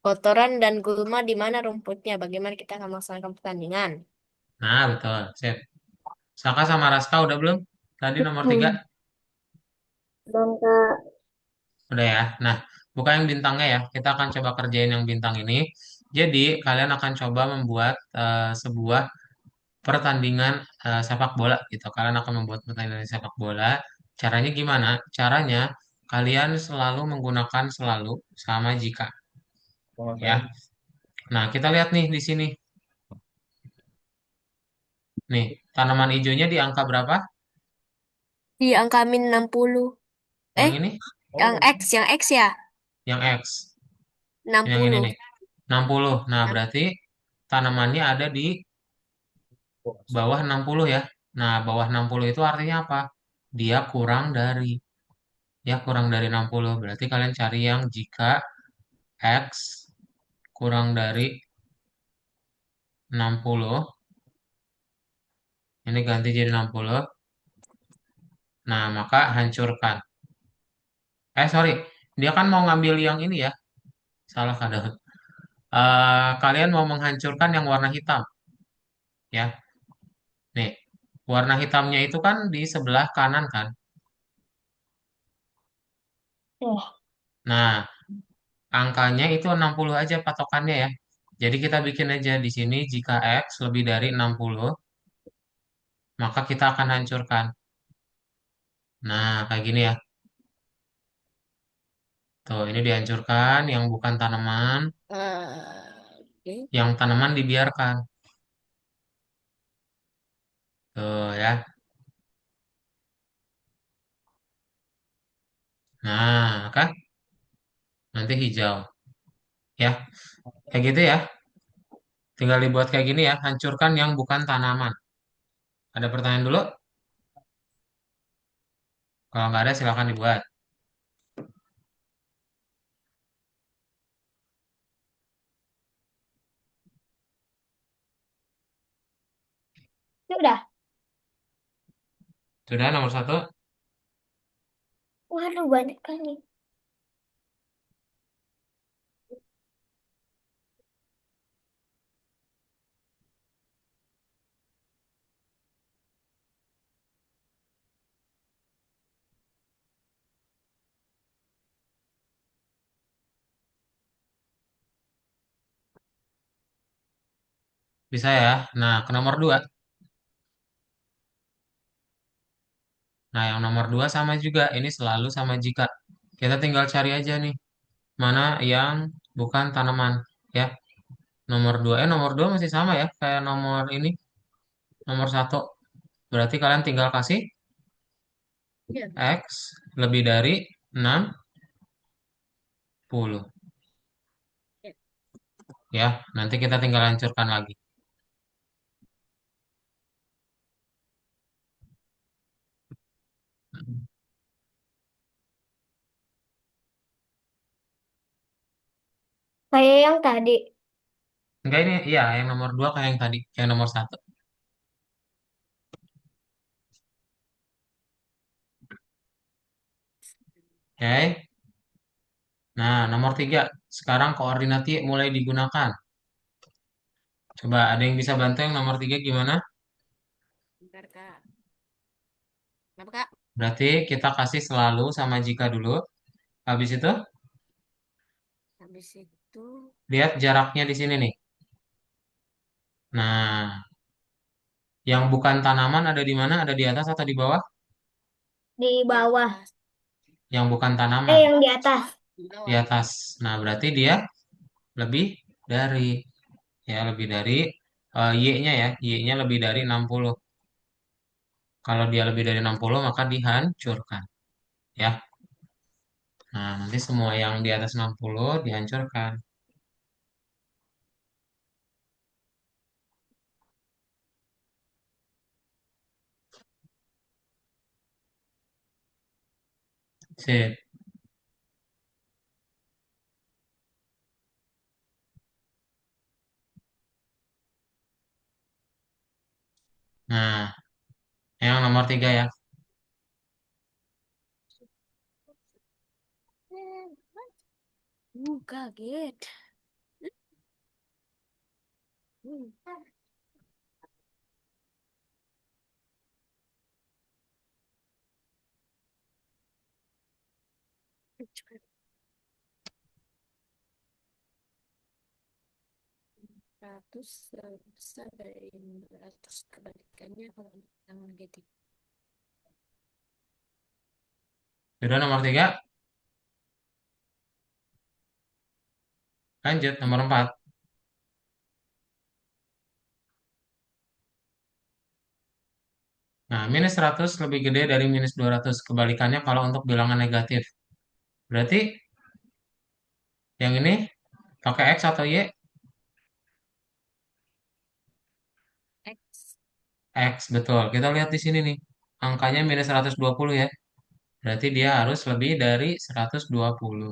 Kotoran dan gulma di mana rumputnya? Bagaimana kita akan melaksanakan pertandingan? Nah, betul. Sip. Saka sama Raska udah belum? Tadi nomor 3 Hmm. belum Kak. udah ya. Nah, buka yang bintangnya ya. Kita akan coba kerjain yang bintang ini. Jadi, kalian akan coba membuat sebuah pertandingan sepak bola gitu. Kalian akan membuat pertandingan sepak bola. Caranya gimana? Caranya kalian selalu menggunakan selalu sama jika ya. Nah, kita lihat nih di sini. Nih, tanaman hijaunya di angka berapa? Di angka min 60. Yang Eh, ini, yang X ya? yang X. enam Yang ini puluh. nih, 60. Nah, berarti tanamannya ada di bawah 60 ya. Nah, bawah 60 itu artinya apa? Dia kurang dari, ya kurang dari 60. Berarti kalian cari yang jika X kurang dari 60, ini ganti jadi 60. Nah, maka hancurkan. Sorry, dia kan mau ngambil yang ini ya. Salah kadang. Kalian mau menghancurkan yang warna hitam, ya. Nih, warna hitamnya itu kan di sebelah kanan kan. Ya. Nah, angkanya itu 60 aja patokannya ya. Jadi kita bikin aja di sini jika X lebih dari 60, maka kita akan hancurkan. Nah, kayak gini ya. Tuh, ini dihancurkan yang bukan tanaman, Oke. yang tanaman dibiarkan. Tuh ya. Nah, kan nanti hijau ya. Kayak gitu ya. Tinggal dibuat kayak gini ya, hancurkan yang bukan tanaman. Ada pertanyaan dulu? Kalau nggak ada silakan dibuat. Sudah. Sudah nomor satu. Waduh, banyak kali. Bisa ya. Nah, ke nomor dua. Nah, yang nomor dua sama juga. Ini selalu sama jika. Kita tinggal cari aja nih. Mana yang bukan tanaman. Ya. Nomor dua. Nomor dua masih sama ya. Kayak nomor ini. Nomor satu. Berarti kalian tinggal kasih Iya. X lebih dari 60. Iya. Ya. Nanti kita tinggal hancurkan lagi. Kayak yang tadi. Enggak ini. Iya. Yang nomor dua kayak yang tadi. Yang nomor satu. Oke. Nah, nomor tiga. Sekarang koordinat Y mulai digunakan. Coba ada yang bisa bantu yang nomor tiga gimana? Bentar, Kak. Kenapa, Kak? Berarti kita kasih selalu sama jika dulu. Habis itu, Habis itu, lihat jaraknya di sini nih. Nah, yang bukan tanaman ada di mana? Ada di atas atau di bawah? Di di bawah. atas. Yang bukan tanaman, Yang di atas. Di di bawah. atas. Nah, berarti dia lebih dari, ya lebih dari Y-nya ya. Y-nya lebih dari 60. Kalau dia lebih dari 60, maka dihancurkan. Ya. Nah, nanti semua yang di atas 60 dihancurkan. Sip. Nah, yang nomor tiga ya. Kaget. Hmm. 100 lebih besar dari 200. Kebalikannya kalau yang negatif. Sudah nomor 3, lanjut nomor 4. Nah, minus 100 lebih gede dari minus 200. Kebalikannya kalau untuk bilangan negatif. Berarti yang ini pakai X atau Y? X. X, betul. Kita lihat di sini nih. Angkanya minus 120 ya. Berarti dia harus lebih dari 120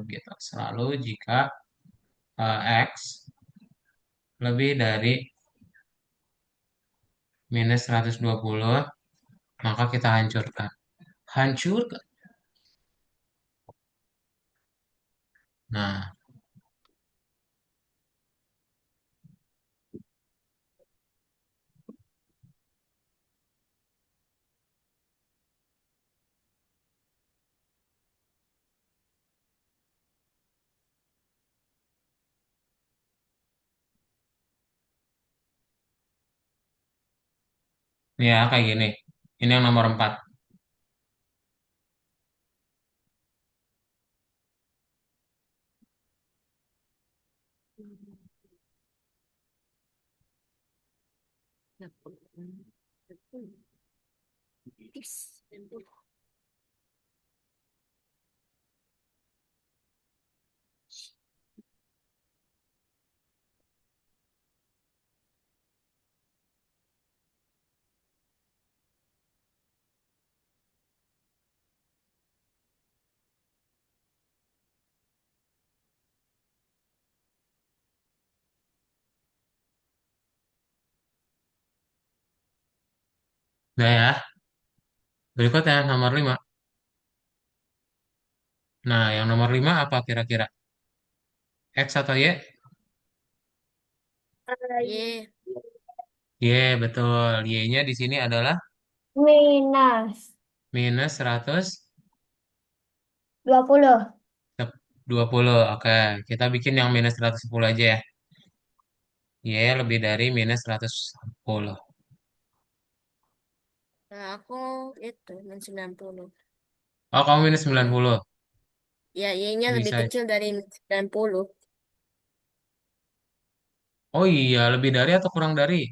gitu. Selalu jika X lebih dari minus 120, maka kita hancurkan. Hancurkan. Nah, ini ya kayak gini. Ini yang nomor 4. X. Udah ya. Berikutnya nomor 5. Nah, yang nomor 5 apa kira-kira? X atau Y? Y. Y, betul. Y-nya di sini adalah Minus minus 120. 20. Oke, kita bikin yang minus 110 aja ya. Y lebih dari minus 110. Nah, aku itu min 90. Oh, kamu minus Ya, 90. ya Y-nya lebih Bisa. kecil dari min 90. Oh iya, lebih dari atau kurang dari?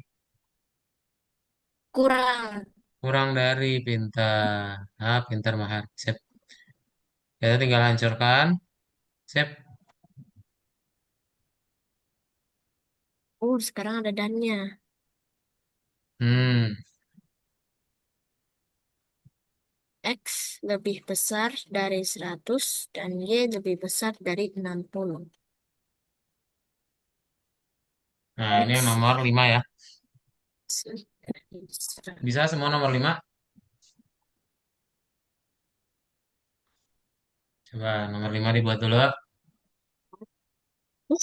Kurang. Kurang dari, pintar. Ah, pintar Mahar. Sip. Kita tinggal hancurkan. Sip. Sekarang ada dannya. Hmm. X lebih besar dari 100 dan Y lebih besar dari 60. Nah, ini yang X nomor 5 ya. dari 100. Bisa semua nomor 5? Coba nomor 5 dibuat dulu. Oh,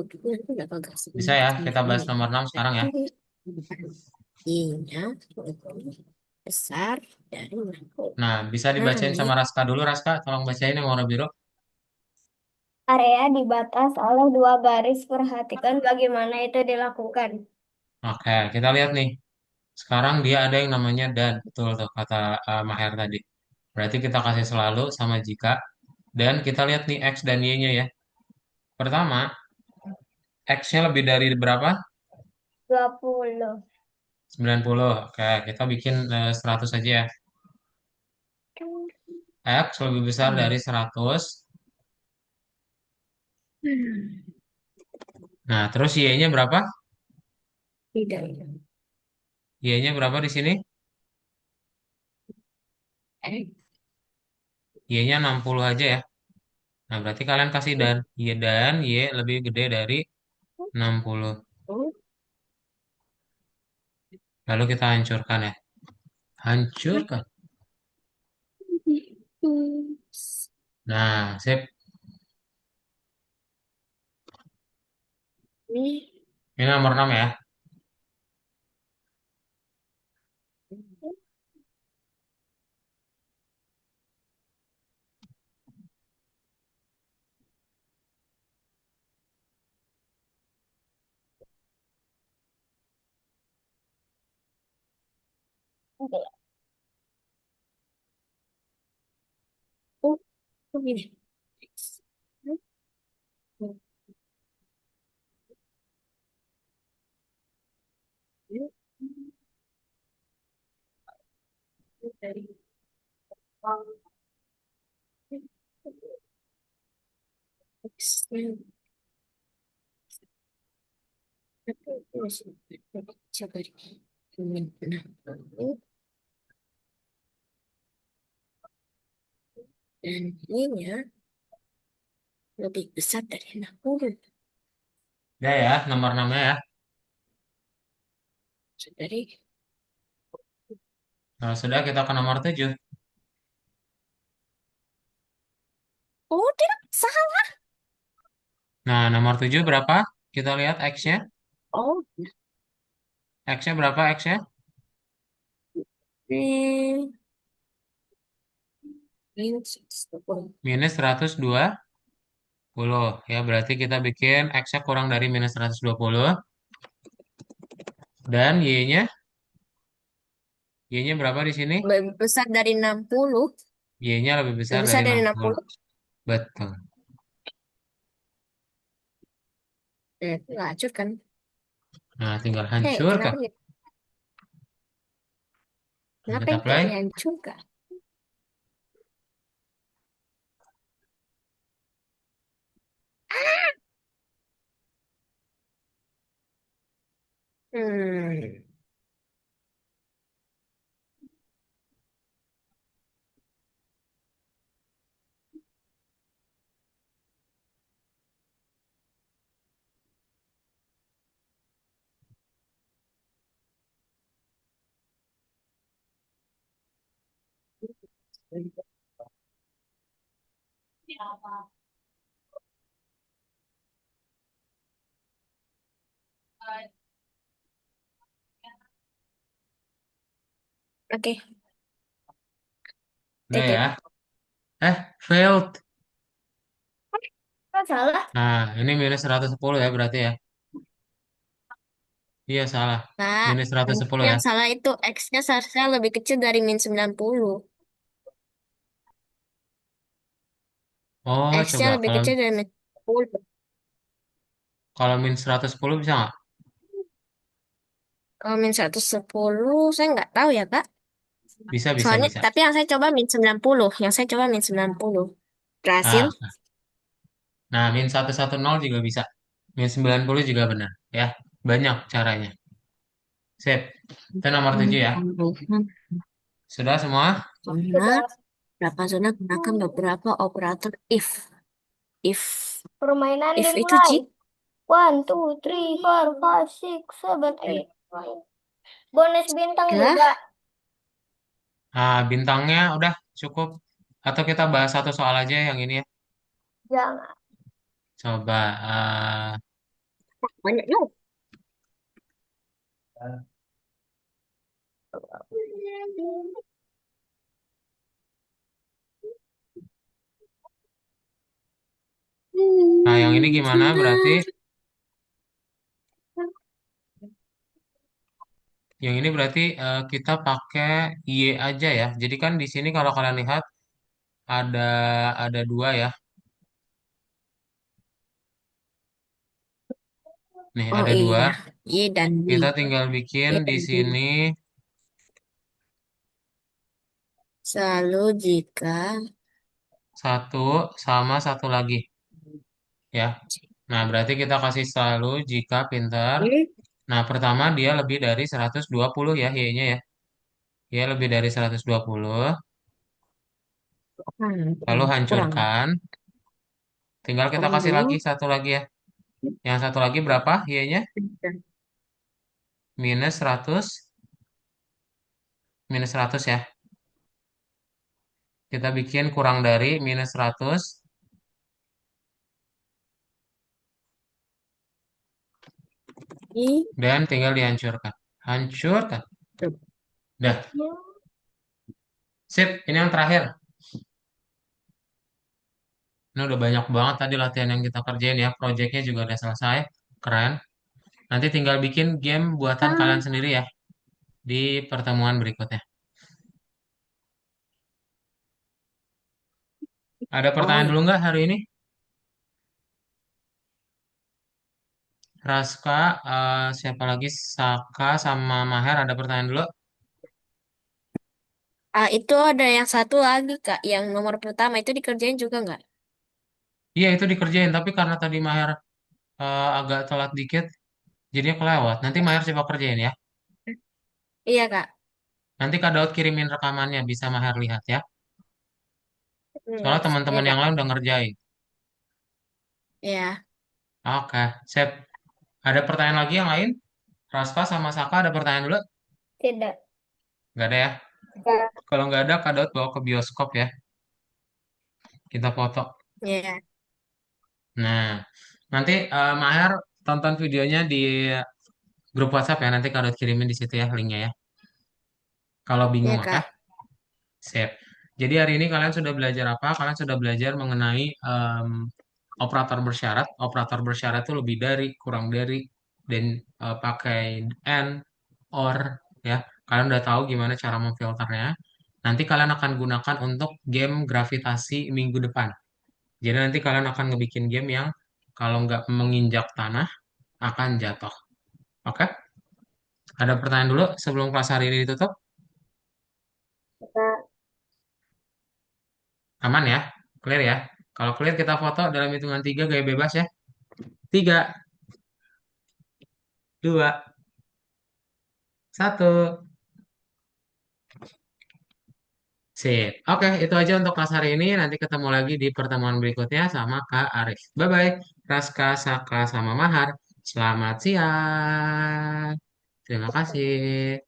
itu udah agak Bisa ya, kita bahas segini. nomor 6 sekarang ya. Y-nya lebih besar dari 60. Nah, bisa Nah, dibacain ini sama Raska dulu. Raska, tolong bacain yang warna biru. Area dibatas oleh dua garis. Perhatikan bagaimana itu dilakukan. Oke, kita lihat nih. Sekarang dia ada yang namanya dan. Betul tuh kata Maher tadi. Berarti kita kasih selalu sama jika. Dan kita lihat nih X dan Y-nya ya. Pertama, X-nya lebih dari berapa? 20. 90. Oke, kita bikin 100 aja ya. X lebih besar dari 100. Nah, terus Y-nya berapa? tidak. Y-nya berapa di sini? X. Y-nya 60 aja ya. Nah, berarti kalian kasih dan. Y dan Y lebih gede dari 60. Lalu kita hancurkan ya. Hancurkan. Nah, sip. Ini Ini nomor 6 ya. Oh, begini. Dari X. Coba deh. Nah, dan ininya lebih besar dari 60. Ya ya, nomor 6-nya ya. Dari, Nah, sudah kita ke nomor 7. oh, tidak salah. Nah, nomor 7 berapa? Kita lihat X-nya. Oh, X-nya berapa X-nya? hmm, minus 10. Minus 120. Ya, berarti kita bikin X-nya kurang dari minus 120. Dan Y-nya? Y-nya berapa di sini? Lebih besar dari 60. Y-nya lebih besar Lebih besar dari dari 60. 60. Betul. Lanjut kan. Nah, tinggal Hei, hancur kenapa kah? ya? Nah, Kenapa kita nggak play. dihancurkan? Hmm. Oke, Udah ya. titik. Failed. Kan salah. Nah, ini minus 110 ya berarti ya. Iya, salah. Pak, Minus 110 ya. yang salah itu X-nya seharusnya lebih kecil dari min 90. Oh, X-nya coba. lebih Kalau kecil dari min 90. kalau min 110 bisa nggak? Kalau min 110, saya nggak tahu ya, Kak. Bisa, bisa, Soalnya, bisa. tapi yang saya coba min 90. Yang saya coba min 90. Berhasil? Ah, nah, min 110 juga bisa. Min 90 juga benar. Ya, banyak caranya. Sip. Itu nomor 7 ya. Sudah semua? Zona, Sudah. berapa zona gunakan beberapa operator if. If, Permainan if itu dimulai. Ji. 1, 2, 3, 4, 5, 6, 7, 8. Bonus bintang Dah, juga. Nah, bintangnya udah cukup. Atau kita bahas satu soal aja yang ini ya. Jangan. Coba. banyak yuk. Nah, yang ini gimana? Berarti yang ini berarti kita pakai Y aja ya. Jadi kan di sini kalau kalian lihat ada ada dua ya. Nih Oh ada dua. iya, Y dan Y. Kita tinggal bikin Y di dan Y. sini Selalu jika satu sama satu lagi ya. Nah, berarti kita kasih selalu jika pinter. Y Nah, pertama dia lebih dari 120 ya Y-nya ya. Y lebih dari 120. Lalu kurang hancurkan. Tinggal kita kurang kasih dulu. lagi satu lagi ya. Yang satu lagi berapa Y-nya? Minus 100. Minus 100 ya. Kita bikin kurang dari minus 100. Y. Dan tinggal dihancurkan. Hancurkan. Dah. Sip. Ini yang terakhir. Ini udah banyak banget tadi latihan yang kita kerjain ya. Projectnya juga udah selesai. Keren. Nanti tinggal bikin game buatan kalian sendiri ya. Di pertemuan berikutnya. Ada Oh pertanyaan iya. dulu nggak hari ini? Raska, siapa lagi? Saka sama Maher ada pertanyaan dulu? Ah, itu ada yang satu lagi, Kak. Yang nomor pertama itu dikerjain juga nggak? Iya itu dikerjain, tapi karena tadi Maher agak telat dikit, jadinya kelewat. Nanti Maher coba kerjain ya. Iya, Kak. Nanti Kak Daud kirimin rekamannya, bisa Maher lihat ya. Soalnya Ya, teman-teman yang Kak. lain udah ngerjain. Ya, Oke, sip. Ada pertanyaan lagi yang lain? Raska sama Saka ada pertanyaan dulu? Tidak. Nggak ada ya? Ya, Kalau nggak ada, Kak Daud bawa ke bioskop ya. Kita foto. ya, Nah, nanti Maher tonton videonya di grup WhatsApp ya. Nanti Kak Daud kirimin di situ ya linknya ya. Kalau bingung, ya, oke? Kak. Sip. Jadi hari ini kalian sudah belajar apa? Kalian sudah belajar mengenai operator bersyarat. Operator bersyarat itu lebih dari, kurang dari, dan pakai and, or, ya. Kalian udah tahu gimana cara memfilternya. Nanti kalian akan gunakan untuk game gravitasi minggu depan. Jadi nanti kalian akan ngebikin game yang kalau nggak menginjak tanah akan jatuh. Oke? Ada pertanyaan dulu sebelum kelas hari ini ditutup? Kak. Aman ya? Clear ya? Kalau clear kita foto dalam hitungan tiga gaya bebas ya. Tiga, dua, satu. Sip. Oke, itu aja untuk kelas hari ini. Nanti ketemu lagi di pertemuan berikutnya sama Kak Arif. Bye-bye. Raska, Saka, sama Mahar. Selamat siang. Terima kasih.